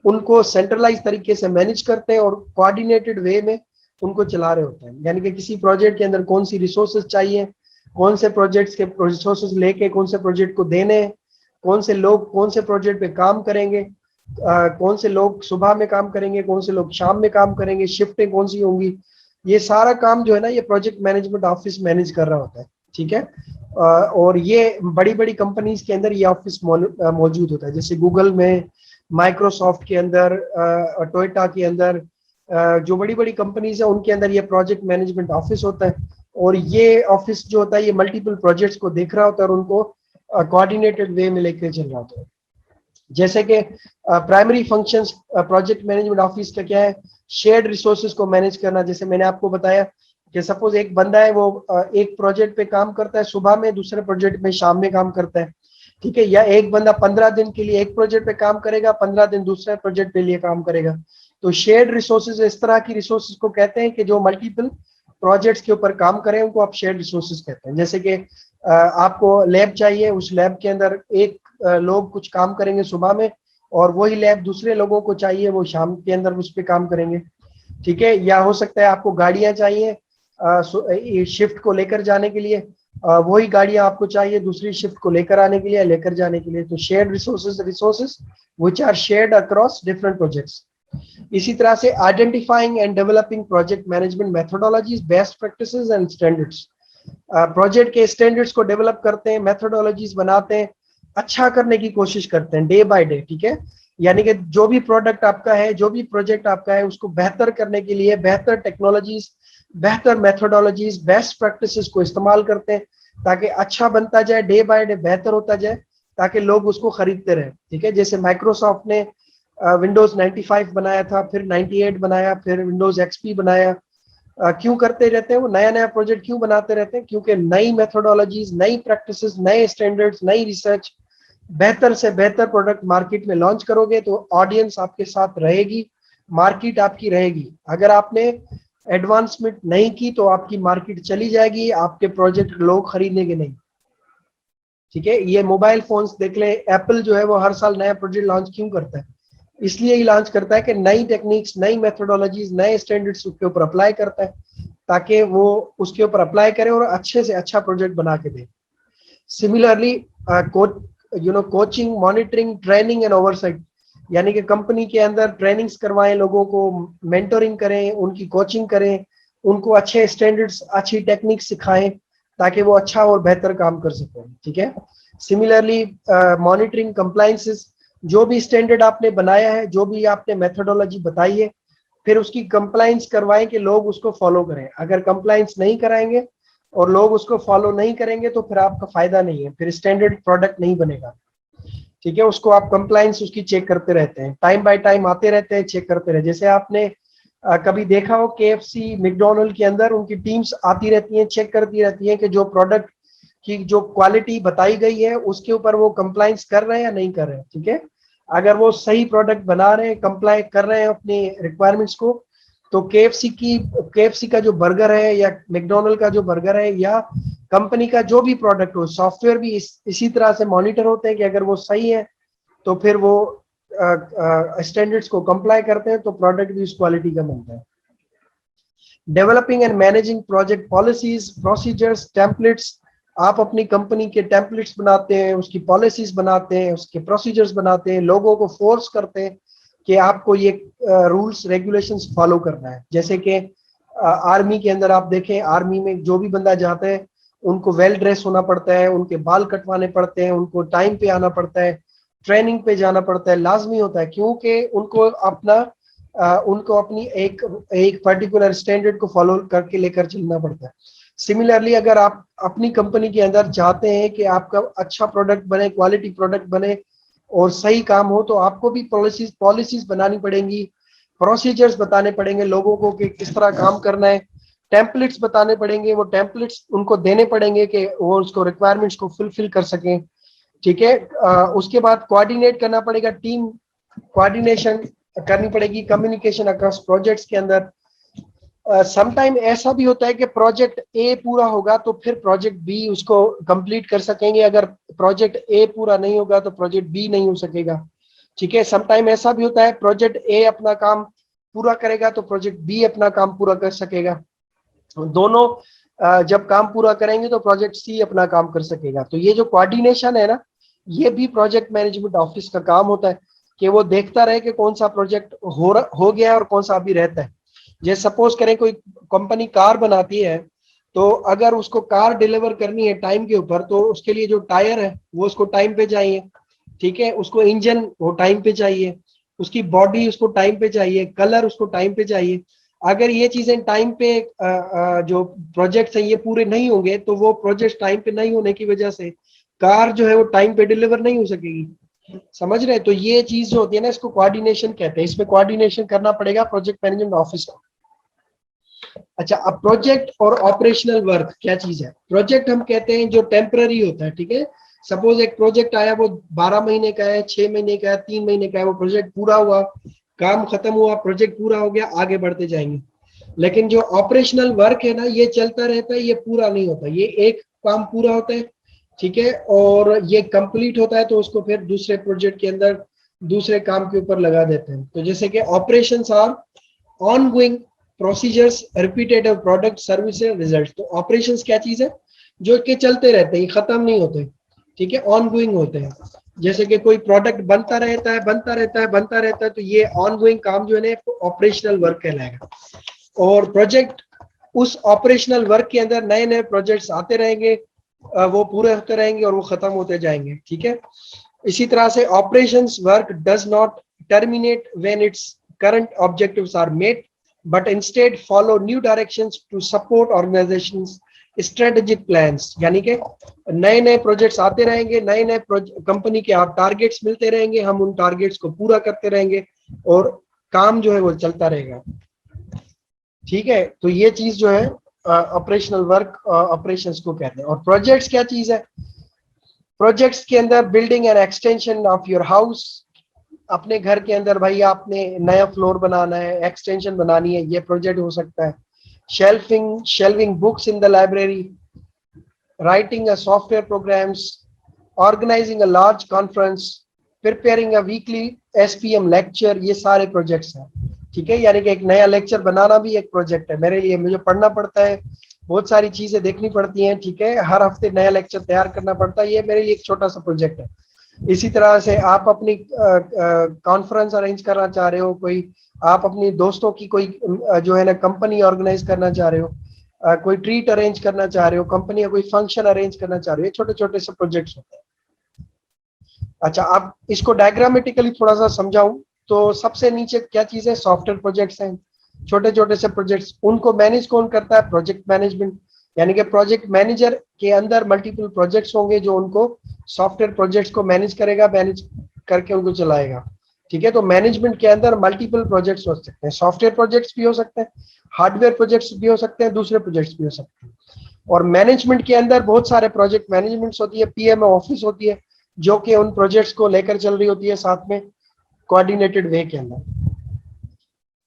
उनको सेंट्रलाइज तरीके से मैनेज करते हैं और कोऑर्डिनेटेड वे में उनको चला रहे होते हैं। यानी कि किसी प्रोजेक्ट के अंदर कौन सी रिसोर्सेज चाहिए, कौन से प्रोजेक्ट्स के रिसोर्सेज लेके कौन से प्रोजेक्ट को देने हैं, कौन से लोग कौन से प्रोजेक्ट पे काम करेंगे, कौन से लोग सुबह में काम करेंगे, कौन से लोग शाम में काम करेंगे, शिफ्टें कौन सी होंगी, ये सारा काम जो है ना ये प्रोजेक्ट मैनेजमेंट ऑफिस मैनेज कर रहा होता है, ठीक है। और ये बड़ी बड़ी कंपनीज के अंदर ये ऑफिस मौजूद होता है, जैसे गूगल में, माइक्रोसॉफ्ट के अंदर, टोयोटा के अंदर, जो बड़ी बड़ी कंपनीज है उनके अंदर ये प्रोजेक्ट मैनेजमेंट ऑफिस होता है। और ये ऑफिस जो होता है ये मल्टीपल प्रोजेक्ट्स को देख रहा होता है और उनको कोऑर्डिनेटेड वे में लेकर चल रहा होता है। जैसे कि primary functions project management office का क्या है, शेयर्ड रिसोर्सेज को मैनेज करना। जैसे मैंने आपको बताया कि सपोज एक बंदा है वो एक प्रोजेक्ट पे काम करता है सुबह में, दूसरे प्रोजेक्ट में शाम में काम करता है, ठीक है। या एक बंदा 15 दिन के लिए एक प्रोजेक्ट पे काम करेगा, 15 दिन दूसरे प्रोजेक्ट पे लिए काम करेगा। तो शेयर्ड रिसोर्सेज इस तरह की रिसोर्सेज को कहते हैं कि जो मल्टीपल प्रोजेक्ट्स के ऊपर काम करें उनको आप शेयर्ड रिसोर्सेज कहते हैं। जैसे कि आपको लैब चाहिए, उस लैब के अंदर एक लोग कुछ काम करेंगे सुबह में और वही लैब दूसरे लोगों को चाहिए वो शाम के अंदर उस पर काम करेंगे, ठीक है। या हो सकता है आपको गाड़ियां चाहिए शिफ्ट को लेकर जाने के लिए, वही गाड़ियां आपको चाहिए दूसरी शिफ्ट को लेकर आने के लिए, लेकर जाने के लिए। तो shared resources which are shared across different projects. इसी तरह से identifying and developing project management methodologies, best practices and standards. Project के स्टैंडर्ड्स को डेवलप करते हैं, मेथोडोलॉजीज बनाते हैं, अच्छा करने की कोशिश करते हैं डे बाय डे, ठीक है। यानी कि जो भी प्रोडक्ट आपका है, जो भी प्रोजेक्ट आपका है, उसको बेहतर करने के लिए बेहतर टेक्नोलॉजीज, बेहतर मेथोडोलॉजीज, बेस्ट प्रैक्टिसेस को इस्तेमाल करते हैं ताकि अच्छा बनता जाए, डे बाय डे बेहतर होता जाए, ताकि लोग उसको खरीदते रहे, ठीक है। जैसे माइक्रोसॉफ्ट ने विंडोज 95 बनाया था, फिर 98 बनाया, फिर विंडोज एक्सपी बनाया। क्यों करते रहते हैं वो, नया नया प्रोजेक्ट क्यों बनाते रहते हैं, क्योंकि नई मेथोडोलॉजीज, नई प्रैक्टिसेस, नए स्टैंडर्ड्स, नई रिसर्च, बेहतर से बेहतर प्रोडक्ट मार्केट में लॉन्च करोगे तो ऑडियंस आपके साथ रहेगी, मार्केट आपकी रहेगी। अगर आपने एडवांसमेंट नहीं की तो आपकी मार्केट चली जाएगी, आपके प्रोजेक्ट लोग खरीदेंगे नहीं, ठीक है। ये मोबाइल फोन्स देख ले, एप्पल जो है वो हर साल नया प्रोजेक्ट लॉन्च क्यों करता है, इसलिए ही लॉन्च करता है कि नई टेक्निक्स, नई मेथोडोलॉजीज, नए स्टैंडर्ड्स उसके ऊपर अप्लाई करता है ताकि वो उसके ऊपर अप्लाई करे और अच्छे से अच्छा प्रोजेक्ट बना के दे। Similarly coaching, monitoring, training and oversight, यानी कि कंपनी के अंदर ट्रेनिंग्स करवाएं, लोगों को मेंटोरिंग करें, उनकी कोचिंग करें, उनको अच्छे स्टैंडर्ड्स, अच्छी टेक्निक सिखाएं ताकि वो अच्छा और बेहतर काम कर सकें, ठीक है। सिमिलरली मॉनिटरिंग कंप्लायंसेस, जो भी स्टैंडर्ड आपने बनाया है, जो भी आपने मेथोडोलॉजी बताई है, फिर उसकी कंप्लाइंस करवाएं कि लोग उसको फॉलो करें। अगर कंप्लाइंस नहीं कराएंगे और लोग उसको फॉलो नहीं करेंगे तो फिर आपका फायदा नहीं है, फिर स्टैंडर्ड प्रोडक्ट नहीं बनेगा। ठीक है, उसको आप कंप्लाइंस उसकी चेक करते रहते हैं, टाइम बाय टाइम आते रहते हैं, चेक करते रहे। जैसे आपने कभी देखा हो KFC मैकडोनल्ड के अंदर उनकी टीम्स आती रहती हैं, चेक करती रहती हैं कि जो प्रोडक्ट की जो क्वालिटी बताई गई है उसके ऊपर वो कंप्लाइंस कर रहे हैं या नहीं कर रहे हैं। ठीक है, अगर वो सही प्रोडक्ट बना रहे हैं, कंप्लाई कर रहे हैं अपनी रिक्वायरमेंट्स को, तो KFC का जो बर्गर है या मैकडोनल्ड का जो बर्गर है या कंपनी का जो भी प्रोडक्ट हो, सॉफ्टवेयर भी इसी तरह से मॉनिटर होते हैं कि अगर वो सही है तो फिर वो स्टैंडर्ड्स को कंप्लाई करते हैं, तो प्रोडक्ट भी उस क्वालिटी का बनता है। Developing and managing project policies, procedures, templates. आप अपनी कंपनी के टेम्पलेट्स बनाते हैं, उसकी पॉलिसीज बनाते हैं, उसके प्रोसीजर्स बनाते हैं, लोगों को फोर्स करते हैं कि आपको ये रूल्स रेगुलेशंस फॉलो करना है। जैसे कि आर्मी के अंदर आप देखें, आर्मी में जो भी बंदा जाता है उनको वेल ड्रेस होना पड़ता है, उनके बाल कटवाने पड़ते हैं, उनको टाइम पे आना पड़ता है, ट्रेनिंग पे जाना पड़ता है, लाजमी होता है, क्योंकि उनको अपनी एक पर्टिकुलर स्टैंडर्ड को फॉलो करके लेकर चलना पड़ता है। सिमिलरली अगर आप अपनी कंपनी के अंदर चाहते हैं कि आपका अच्छा प्रोडक्ट बने, क्वालिटी प्रोडक्ट बने और सही काम हो, तो आपको भी पॉलिसीज बनानी पड़ेंगी, प्रोसीजर्स बताने पड़ेंगे लोगों को कि किस तरह काम करना है, टेम्पलेट्स बताने पड़ेंगे, वो टेम्पलेट्स उनको देने पड़ेंगे कि वो उसको रिक्वायरमेंट्स को फुलफिल कर सकें। ठीक है, उसके बाद कोऑर्डिनेट करना पड़ेगा, टीम कोऑर्डिनेशन करनी पड़ेगी, कम्युनिकेशन अक्रॉस प्रोजेक्ट्स के अंदर। समटाइम ऐसा भी होता है कि प्रोजेक्ट ए पूरा होगा तो फिर प्रोजेक्ट बी उसको कंप्लीट कर सकेंगे, अगर प्रोजेक्ट ए पूरा नहीं होगा तो प्रोजेक्ट बी नहीं हो सकेगा। ठीक है, समटाइम ऐसा भी होता है प्रोजेक्ट ए अपना काम पूरा करेगा तो प्रोजेक्ट बी अपना काम पूरा कर सकेगा, दोनों जब काम पूरा करेंगे तो प्रोजेक्ट सी अपना काम कर सकेगा। तो ये जो कोऑर्डिनेशन है ना, ये भी प्रोजेक्ट मैनेजमेंट ऑफिस का काम होता है कि वो देखता रहे कि कौन सा प्रोजेक्ट हो गया है और कौन सा अभी रहता है। जैसे सपोज करें कोई कंपनी कार बनाती है, तो अगर उसको कार डिलीवर करनी है टाइम के ऊपर, तो उसके लिए जो टायर है वो उसको टाइम पे चाहिए। ठीक है, उसको इंजन वो टाइम पे चाहिए, उसकी बॉडी उसको टाइम पे चाहिए, कलर उसको टाइम पे चाहिए। अगर ये चीजें टाइम पे जो प्रोजेक्ट्स हैं ये पूरे नहीं होंगे तो वो प्रोजेक्ट टाइम पे नहीं होने की वजह से कार जो है वो टाइम पे डिलीवर नहीं हो सकेगी। समझ रहे हैं? तो ये चीज जो होती है ना, इसको कोऑर्डिनेशन कहते हैं, इसमें कोऑर्डिनेशन करना पड़ेगा प्रोजेक्ट मैनेजमेंट ऑफिस को। अच्छा, अब प्रोजेक्ट और ऑपरेशनल वर्क क्या चीज है? प्रोजेक्ट हम कहते हैं जो टेम्पररी होता है। ठीक है, सपोज एक प्रोजेक्ट आया, वो 12 महीने का है, 6 महीने का है, 3 महीने का है, वो प्रोजेक्ट पूरा हुआ, काम खत्म हुआ, प्रोजेक्ट पूरा हो गया, आगे बढ़ते जाएंगे। लेकिन जो ऑपरेशनल वर्क है ना, ये चलता रहता है, ये पूरा नहीं होता, ये एक काम पूरा होता है। ठीक है, और ये कंप्लीट होता है तो उसको फिर दूसरे प्रोजेक्ट के अंदर दूसरे काम के ऊपर लगा देते हैं। तो जैसे कि operations are ongoing procedures, repetitive product, services, result. तो ऑपरेशंस क्या चीज है? जो कि चलते रहते हैं, खत्म नहीं होते। ठीक है, ऑनगोइंग होते हैं। जैसे कि कोई प्रोडक्ट बनता रहता है, बनता रहता है, बनता रहता है, तो ये ऑनगोइंग काम जो है ना ऑपरेशनल वर्क कहलाएगा। और प्रोजेक्ट, उस ऑपरेशनल वर्क के अंदर नए नए प्रोजेक्ट्स आते रहेंगे, वो पूरे होते रहेंगे और वो खत्म होते जाएंगे। ठीक है, इसी तरह से operations work does not terminate when its current objectives are met, but instead follow new directions to support organizations strategic plans। यानी कि नए नए प्रोजेक्ट्स आते रहेंगे, नए नए कंपनी के आप टारगेट्स मिलते रहेंगे, हम उन टारगेट्स को पूरा करते रहेंगे और काम जो है वो चलता रहेगा। ठीक है, तो ये चीज जो है ऑपरेशनल वर्क ऑपरेशंस को कहते हैं। और प्रोजेक्ट्स क्या चीज है? प्रोजेक्ट्स के अंदर building and extension of your house, अपने घर के अंदर भाई आपने नया फ्लोर बनाना है, एक्सटेंशन बनानी है, ये प्रोजेक्ट हो सकता है। Shelving books in the library, writing a software programs, organizing a large conference, preparing a weekly SPM lecture, ये सारे प्रोजेक्ट्स हैं। ठीक है, यानी कि एक नया लेक्चर बनाना भी एक प्रोजेक्ट है मेरे लिए, मुझे पढ़ना पड़ता है, बहुत सारी चीजें देखनी पड़ती हैं। ठीक है, हर हफ्ते नया लेक्चर तैयार करना पड़ता है, ये मेरे लिए एक छोटा सा प्रोजेक्ट है। इसी तरह से आप अपनी कॉन्फ्रेंस अरेंज करना चाह रहे हो, कोई आप अपनी दोस्तों की कोई जो है ना कंपनी ऑर्गेनाइज करना चाह रहे हो, कोई ट्रीट अरेंज करना चाह रहे हो, कंपनी का कोई फंक्शन अरेंज करना चाह रहे हो, ये छोटे छोटे से प्रोजेक्ट्स होते हैं। अच्छा, अब इसको डायग्रामेटिकली थोड़ा सा समझाऊं तो सबसे नीचे क्या चीज है, सॉफ्टवेयर प्रोजेक्ट्स हैं, छोटे छोटे से प्रोजेक्ट्स, उनको मैनेज कौन करता है, प्रोजेक्ट मैनेजमेंट। यानी कि प्रोजेक्ट मैनेजर के अंदर मल्टीपल प्रोजेक्ट्स होंगे जो उनको सॉफ्टवेयर प्रोजेक्ट्स को मैनेज करेगा, मैनेज करके उनको चलाएगा। ठीक है, तो मैनेजमेंट के अंदर मल्टीपल प्रोजेक्ट्स हो सकते हैं, सॉफ्टवेयर प्रोजेक्ट्स भी हो सकते हैं, हार्डवेयर प्रोजेक्ट्स भी हो सकते हैं, दूसरे प्रोजेक्ट्स भी हो सकते हैं। और मैनेजमेंट के अंदर बहुत सारे प्रोजेक्ट मैनेजमेंट्स होती है, पीएमओ ऑफिस होती है जो कि उन प्रोजेक्ट्स को लेकर चल रही होती है साथ में कोऑर्डिनेटेड वे के अंदर।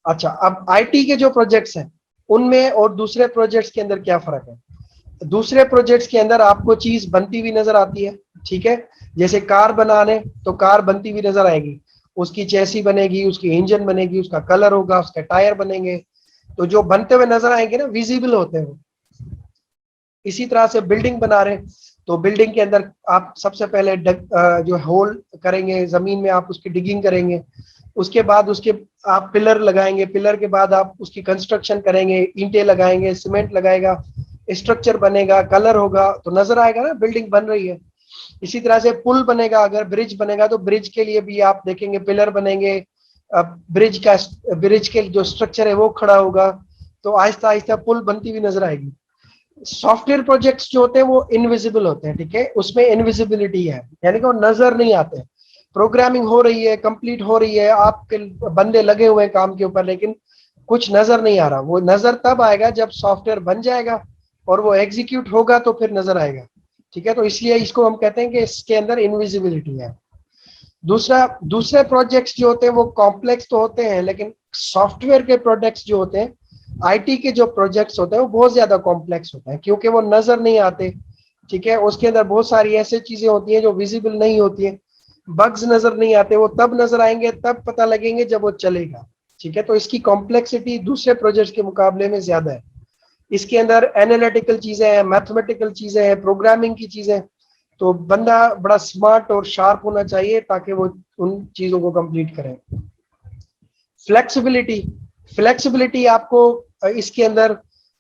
अच्छा, अब आईटी के जो प्रोजेक्ट्स हैं उनमें और दूसरे प्रोजेक्ट्स के अंदर क्या फर्क है। दूसरे प्रोजेक्ट्स के अंदर आपको चीज बनती हुई नजर आती है, ठीक है, जैसे कार बनाने तो कार बनती हुई नजर आएगी, उसकी चैसी बनेगी, उसकी इंजन बनेगी, उसका कलर होगा, उसके टायर बनेंगे, तो जो बनते हुए नजर आएंगे ना, विजिबल होते हैं। इसी तरह से बिल्डिंग बना रहे हैं तो बिल्डिंग के अंदर आप सबसे पहले जो होल करेंगे जमीन में, आप उसकी डिगिंग करेंगे, उसके बाद उसके आप पिलर लगाएंगे, पिलर के बाद आप उसकी कंस्ट्रक्शन करेंगे, ईंटें लगाएंगे, सीमेंट लगाएगा, स्ट्रक्चर बनेगा, कलर होगा, तो नजर आएगा ना बिल्डिंग बन रही है। इसी तरह से पुल बनेगा, अगर ब्रिज बनेगा तो ब्रिज के लिए भी आप देखेंगे पिलर बनेंगे, ब्रिज के जो स्ट्रक्चर है वो खड़ा होगा, तो आहिस्ता आहिस्ता पुल बनती हुई नजर आएगी। सॉफ्टवेयर प्रोजेक्ट्स जो होते हैं वो इनविजिबल होते हैं, ठीक है, उसमें इनविजिबिलिटी है, यानी कि वो नजर नहीं आते। प्रोग्रामिंग हो रही है, कंप्लीट हो रही है, आपके बंदे लगे हुए हैं काम के ऊपर, लेकिन कुछ नजर नहीं आ रहा। वो नजर तब आएगा जब सॉफ्टवेयर बन जाएगा और वो एग्जीक्यूट होगा तो फिर नजर आएगा। ठीक है, तो इसलिए इसको हम कहते हैं कि इसके अंदर इनविजिबिलिटी है। दूसरा, दूसरे प्रोजेक्ट्स जो होते हैं वो कॉम्प्लेक्स तो होते हैं, लेकिन सॉफ्टवेयर के प्रोजेक्ट्स जो होते हैं, आईटी के जो प्रोजेक्ट्स होते हैं वो बहुत ज्यादा कॉम्प्लेक्स होते हैं क्योंकि वो नजर नहीं आते। ठीक है, उसके अंदर बहुत सारी ऐसी चीजें होती हैं जो विजिबल नहीं होती है, बग्स नजर नहीं आते, वो तब नजर आएंगे, तब पता लगेंगे जब वो चलेगा। ठीक है, तो इसकी कॉम्प्लेक्सिटी दूसरे प्रोजेक्ट्स के मुकाबले में ज्यादा है। इसके अंदर एनालिटिकल चीजें हैं, मैथमेटिकल चीजें हैं, प्रोग्रामिंग की चीजें, तो बंदा बड़ा स्मार्ट और शार्प होना चाहिए ताकि वो उन चीजों को कंप्लीट करे। फ्लेक्सिबिलिटी, फ्लेक्सिबिलिटी आपको इसके अंदर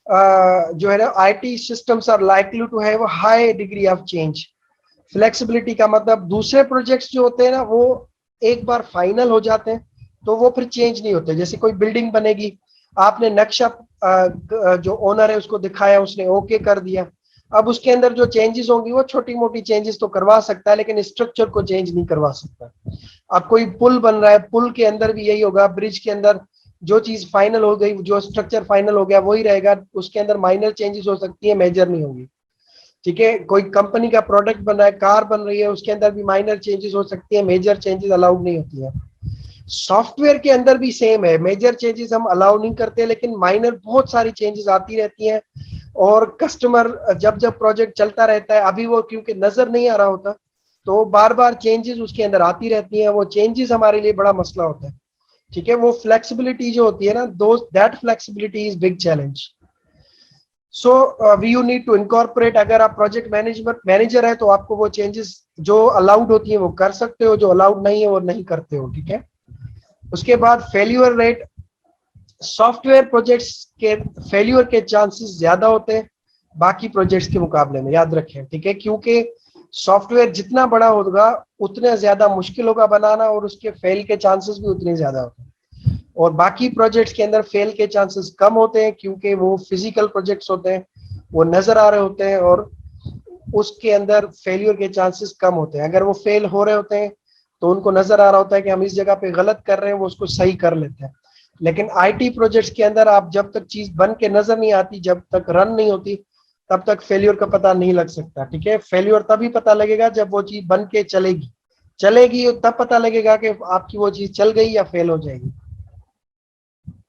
जो है ना, IT systems are likely to have high degree of change. Flexibility का मतलब दूसरे प्रोजेक्ट्स जो होते हैं ना वो एक बार फाइनल हो जाते हैं तो वो फिर चेंज नहीं होते। जैसे कोई बिल्डिंग बनेगी, आपने नक्शा जो ओनर है उसको दिखाया, उसने ओके कर दिया, अब उसके अंदर जो चेंजेस होंगी वो छोटी मोटी चेंजेस तो करवा सकता है लेकिन स्ट्रक्चर को चेंज नहीं करवा सकता। अब कोई पुल बन रहा है, पुल के अंदर भी यही होगा, ब्रिज के अंदर जो चीज फाइनल हो गई, जो स्ट्रक्चर फाइनल हो गया वही रहेगा, उसके अंदर माइनर चेंजेस हो सकती है, मेजर नहीं होगी। ठीक है, कोई कंपनी का प्रोडक्ट बन रहा है, कार बन रही है, उसके अंदर भी माइनर चेंजेस हो सकती है, मेजर चेंजेस अलाउड नहीं होती है। सॉफ्टवेयर के अंदर भी सेम है, मेजर चेंजेस हम अलाउ नहीं करते लेकिन माइनर बहुत सारी चेंजेस आती रहती हैं। और कस्टमर जब जब प्रोजेक्ट चलता रहता है, अभी वो क्योंकि नजर नहीं आ रहा होता तो बार बार चेंजेस उसके अंदर आती रहती हैं, वो चेंजेस हमारे लिए बड़ा मसला होता है। ठीक है, वो फ्लेक्सिबिलिटी जो होती है ना, though that flexibility is big challenge. So we you need to incorporate, अगर आप प्रोजेक्ट मैनेजर है तो आपको वो चेंजेस जो अलाउड होती है वो कर सकते हो, जो अलाउड नहीं है वो नहीं करते हो। ठीक है, उसके बाद फेल्यूर रेट, सॉफ्टवेयर प्रोजेक्ट्स के फेल्यूर के चांसेस ज्यादा होते हैं बाकी प्रोजेक्ट्स के मुकाबले में, याद रखें। ठीक है, क्योंकि सॉफ्टवेयर जितना बड़ा होगा उतना ज्यादा मुश्किल होगा बनाना और उसके फेल के चांसेस भी उतने ज्यादा होते हैं। और बाकी प्रोजेक्ट्स के अंदर फेल के चांसेस कम होते हैं क्योंकि वो फिजिकल प्रोजेक्ट्स होते हैं, वो नजर आ रहे होते हैं और उसके अंदर फेलियर के चांसेस कम होते हैं। अगर वो फेल हो रहे होते हैं तो उनको नजर आ रहा होता है कि हम इस जगह पे गलत कर रहे हैं, वो उसको सही कर लेते हैं। लेकिन आईटी प्रोजेक्ट्स के अंदर आप जब तक चीज बन के नजर नहीं आती, जब तक रन नहीं होती, तब तक फेल्यूर का पता नहीं लग सकता। ठीक है, फेल्यूर तभी पता लगेगा जब वो चीज बन के चलेगी, चलेगी तब पता लगेगा कि आपकी वो चीज चल गई या फेल हो जाएगी।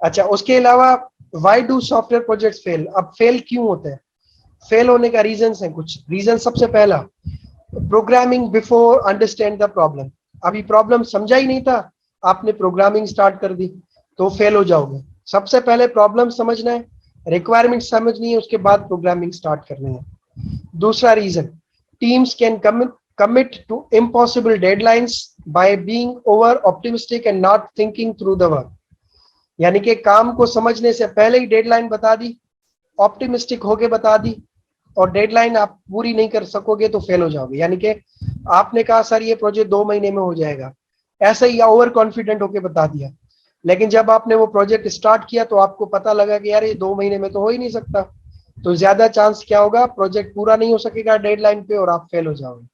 अच्छा, उसके अलावा why do software projects fail, अब फेल क्यों होते हैं, फेल होने का रीजन है कुछ रीजन। सबसे पहला, programming before understand the problem, अभी प्रॉब्लम समझा ही नहीं था, आपने प्रोग्रामिंग स्टार्ट कर दी तो फेल हो जाओगे। सबसे पहले प्रॉब्लम समझना है, रिक्वायरमेंट समझनी है, उसके बाद प्रोग्रामिंग स्टार्ट करनी है। दूसरा reason, teams can commit to impossible deadlines by being over optimistic and not thinking through the work, यानी कि काम को समझने से पहले ही डेडलाइन बता दी, ऑप्टिमिस्टिक होके बता दी, और डेडलाइन आप पूरी नहीं कर सकोगे तो फेल हो जाओगे। यानी कि आपने कहा सर ये प्रोजेक्ट 2 महीने में हो जाएगा, ऐसा ही ओवर कॉन्फिडेंट होके बता दिया, लेकिन जब आपने वो प्रोजेक्ट स्टार्ट किया तो आपको पता लगा कि यार ये 2 महीने में तो हो ही नहीं सकता, तो ज्यादा चांस क्या होगा, प्रोजेक्ट पूरा नहीं हो सकेगा डेडलाइन पे और आप फेल हो जाओगे।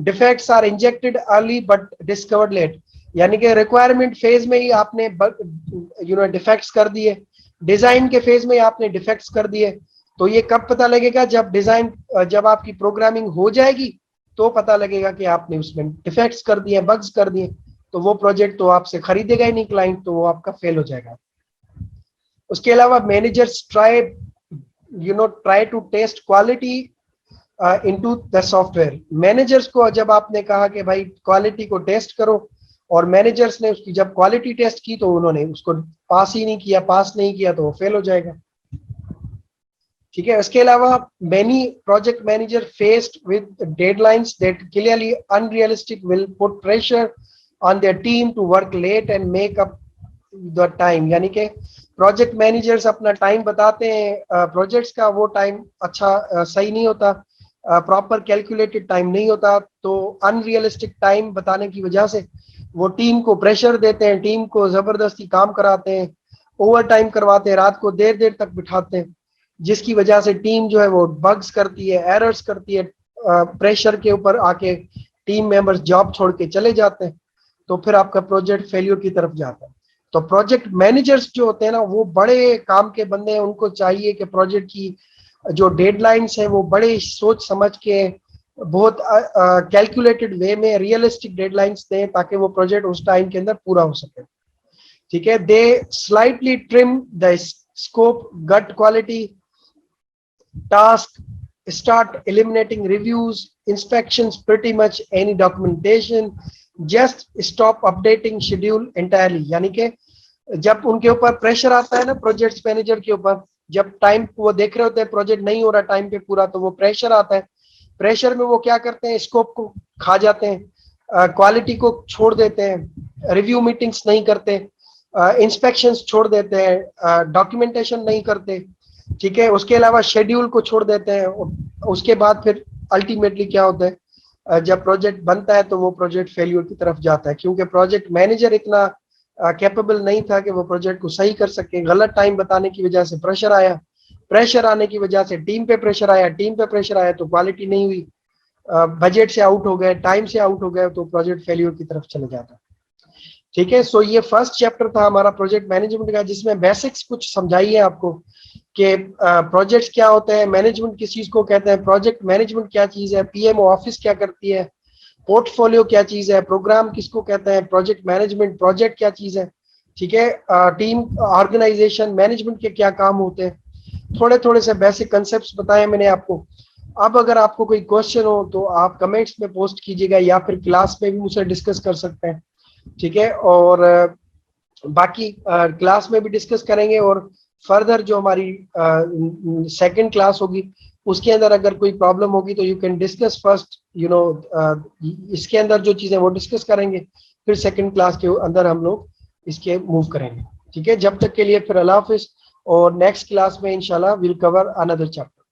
Defects are injected early but discovered late, यानी कि रिक्वायरमेंट फेज में ही आपने डिफेक्ट्स कर दिए, डिजाइन के फेज में आपने डिफेक्ट्स कर दिए, तो ये कब पता लगेगा, जब आपकी प्रोग्रामिंग हो जाएगी तो पता लगेगा कि आपने उसमें डिफेक्ट्स कर दिए, बग्स कर दिए, तो वो प्रोजेक्ट तो आपसे खरीदेगा ही नहीं क्लाइंट, तो वो आपका फेल हो जाएगा। उसके अलावा managers try to test quality into the software. Managers को जब आपने कहा कि भाई क्वालिटी को टेस्ट करो, और मैनेजर्स ने उसकी जब क्वालिटी टेस्ट की तो उन्होंने उसको पास नहीं किया तो वो फेल हो जाएगा। ठीक है, उसके अलावा many project manager faced with deadlines that clearly unrealistic will put pressure on their team to work late and make up the time. यानी कि प्रोजेक्ट मैनेजर्स अपना टाइम बताते हैं प्रोजेक्ट्स का, वो टाइम अच्छा सही नहीं होता, प्रॉपर कैलकुलेटेड टाइम नहीं होता, तो अनरियलिस्टिक टाइम बताने की वजह से वो टीम को प्रेशर देते हैं, टीम को जबरदस्ती काम कराते हैं, ओवर टाइम करवाते हैं, रात को देर देर तक बिठाते हैं, जिसकी वजह से टीम जो है वो बग्स करती है, एरर्स करती है, प्रेशर के ऊपर आके टीम मेंबर्स जॉब छोड़ के चले जाते हैं, तो फिर आपका प्रोजेक्ट फेल्यूर की तरफ जाता है। तो प्रोजेक्ट मैनेजर्स जो होते हैं ना, वो बड़े काम के बंदे हैं, उनको चाहिए कि प्रोजेक्ट की जो डेडलाइंस है वो बड़े सोच समझ के बहुत कैलकुलेटेड वे में रियलिस्टिक डेडलाइंस दें, ताकि वो प्रोजेक्ट उस टाइम के अंदर पूरा हो सके। ठीक है, they slightly trim the scope, gut quality task, start eliminating reviews, inspections, pretty much any documentation, just stop updating schedule entirely। यानी कि जब उनके ऊपर प्रेशर आता है ना प्रोजेक्ट मैनेजर के ऊपर, जब टाइम वो देख रहे होते हैं प्रोजेक्ट नहीं हो रहा टाइम पे पूरा, तो वो प्रेशर आता है, प्रेशर में वो क्या करते हैं, स्कोप को खा जाते हैं, क्वालिटी को छोड़ देते हैं, रिव्यू मीटिंग्स नहीं करते, इंस्पेक्शंस छोड़ देते हैं, डॉक्यूमेंटेशन नहीं करते। ठीक है, उसके अलावा शेड्यूल को छोड़ देते हैं। उसके बाद फिर अल्टीमेटली क्या होता है, जब प्रोजेक्ट बनता है तो वो प्रोजेक्ट फेल्यूर की तरफ जाता है, क्योंकि प्रोजेक्ट मैनेजर इतना कैपेबल नहीं था कि वो प्रोजेक्ट को सही कर सके। गलत टाइम बताने की वजह से प्रेशर आया, प्रेशर आने की वजह से टीम पे प्रेशर आया, टीम पे प्रेशर आया तो क्वालिटी नहीं हुई, बजट से आउट हो गए, टाइम से आउट हो गए, तो प्रोजेक्ट फेल्यूर की तरफ चले जाता है। ठीक है, सो ये फर्स्ट चैप्टर था हमारा प्रोजेक्ट मैनेजमेंट का, जिसमें बेसिक्स कुछ समझाई है आपको कि प्रोजेक्ट्स क्या होते हैं, मैनेजमेंट किस चीज को कहते हैं, प्रोजेक्ट मैनेजमेंट क्या चीज है, पीएमओ ऑफिस क्या करती है, पोर्टफोलियो क्या चीज है, प्रोग्राम किसको कहते हैं, प्रोजेक्ट मैनेजमेंट प्रोजेक्ट क्या चीज है। ठीक है, टीम ऑर्गेनाइजेशन मैनेजमेंट के क्या काम होते हैं, थोड़े थोड़े से बेसिक कंसेप्ट्स बताए मैंने आपको। अब अगर आपको कोई क्वेश्चन हो तो आप कमेंट्स में पोस्ट कीजिएगा, या फिर क्लास में भी मुझसे डिस्कस कर सकते हैं। ठीक है, और बाकी क्लास में भी डिस्कस करेंगे, और फर्दर जो हमारी सेकंड क्लास होगी उसके अंदर अगर कोई प्रॉब्लम होगी तो यू कैन डिस्कस फर्स्ट, इसके अंदर जो चीजें वो डिस्कस करेंगे, फिर सेकंड क्लास के अंदर हम लोग इसके मूव करेंगे। ठीक है, जब तक के लिए फिर अल्लाह हाफिज, और नेक्स्ट क्लास में इंशाल्लाह will cover another chapter.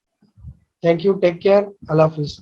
Thank you, take care, अल्लाह हाफिज।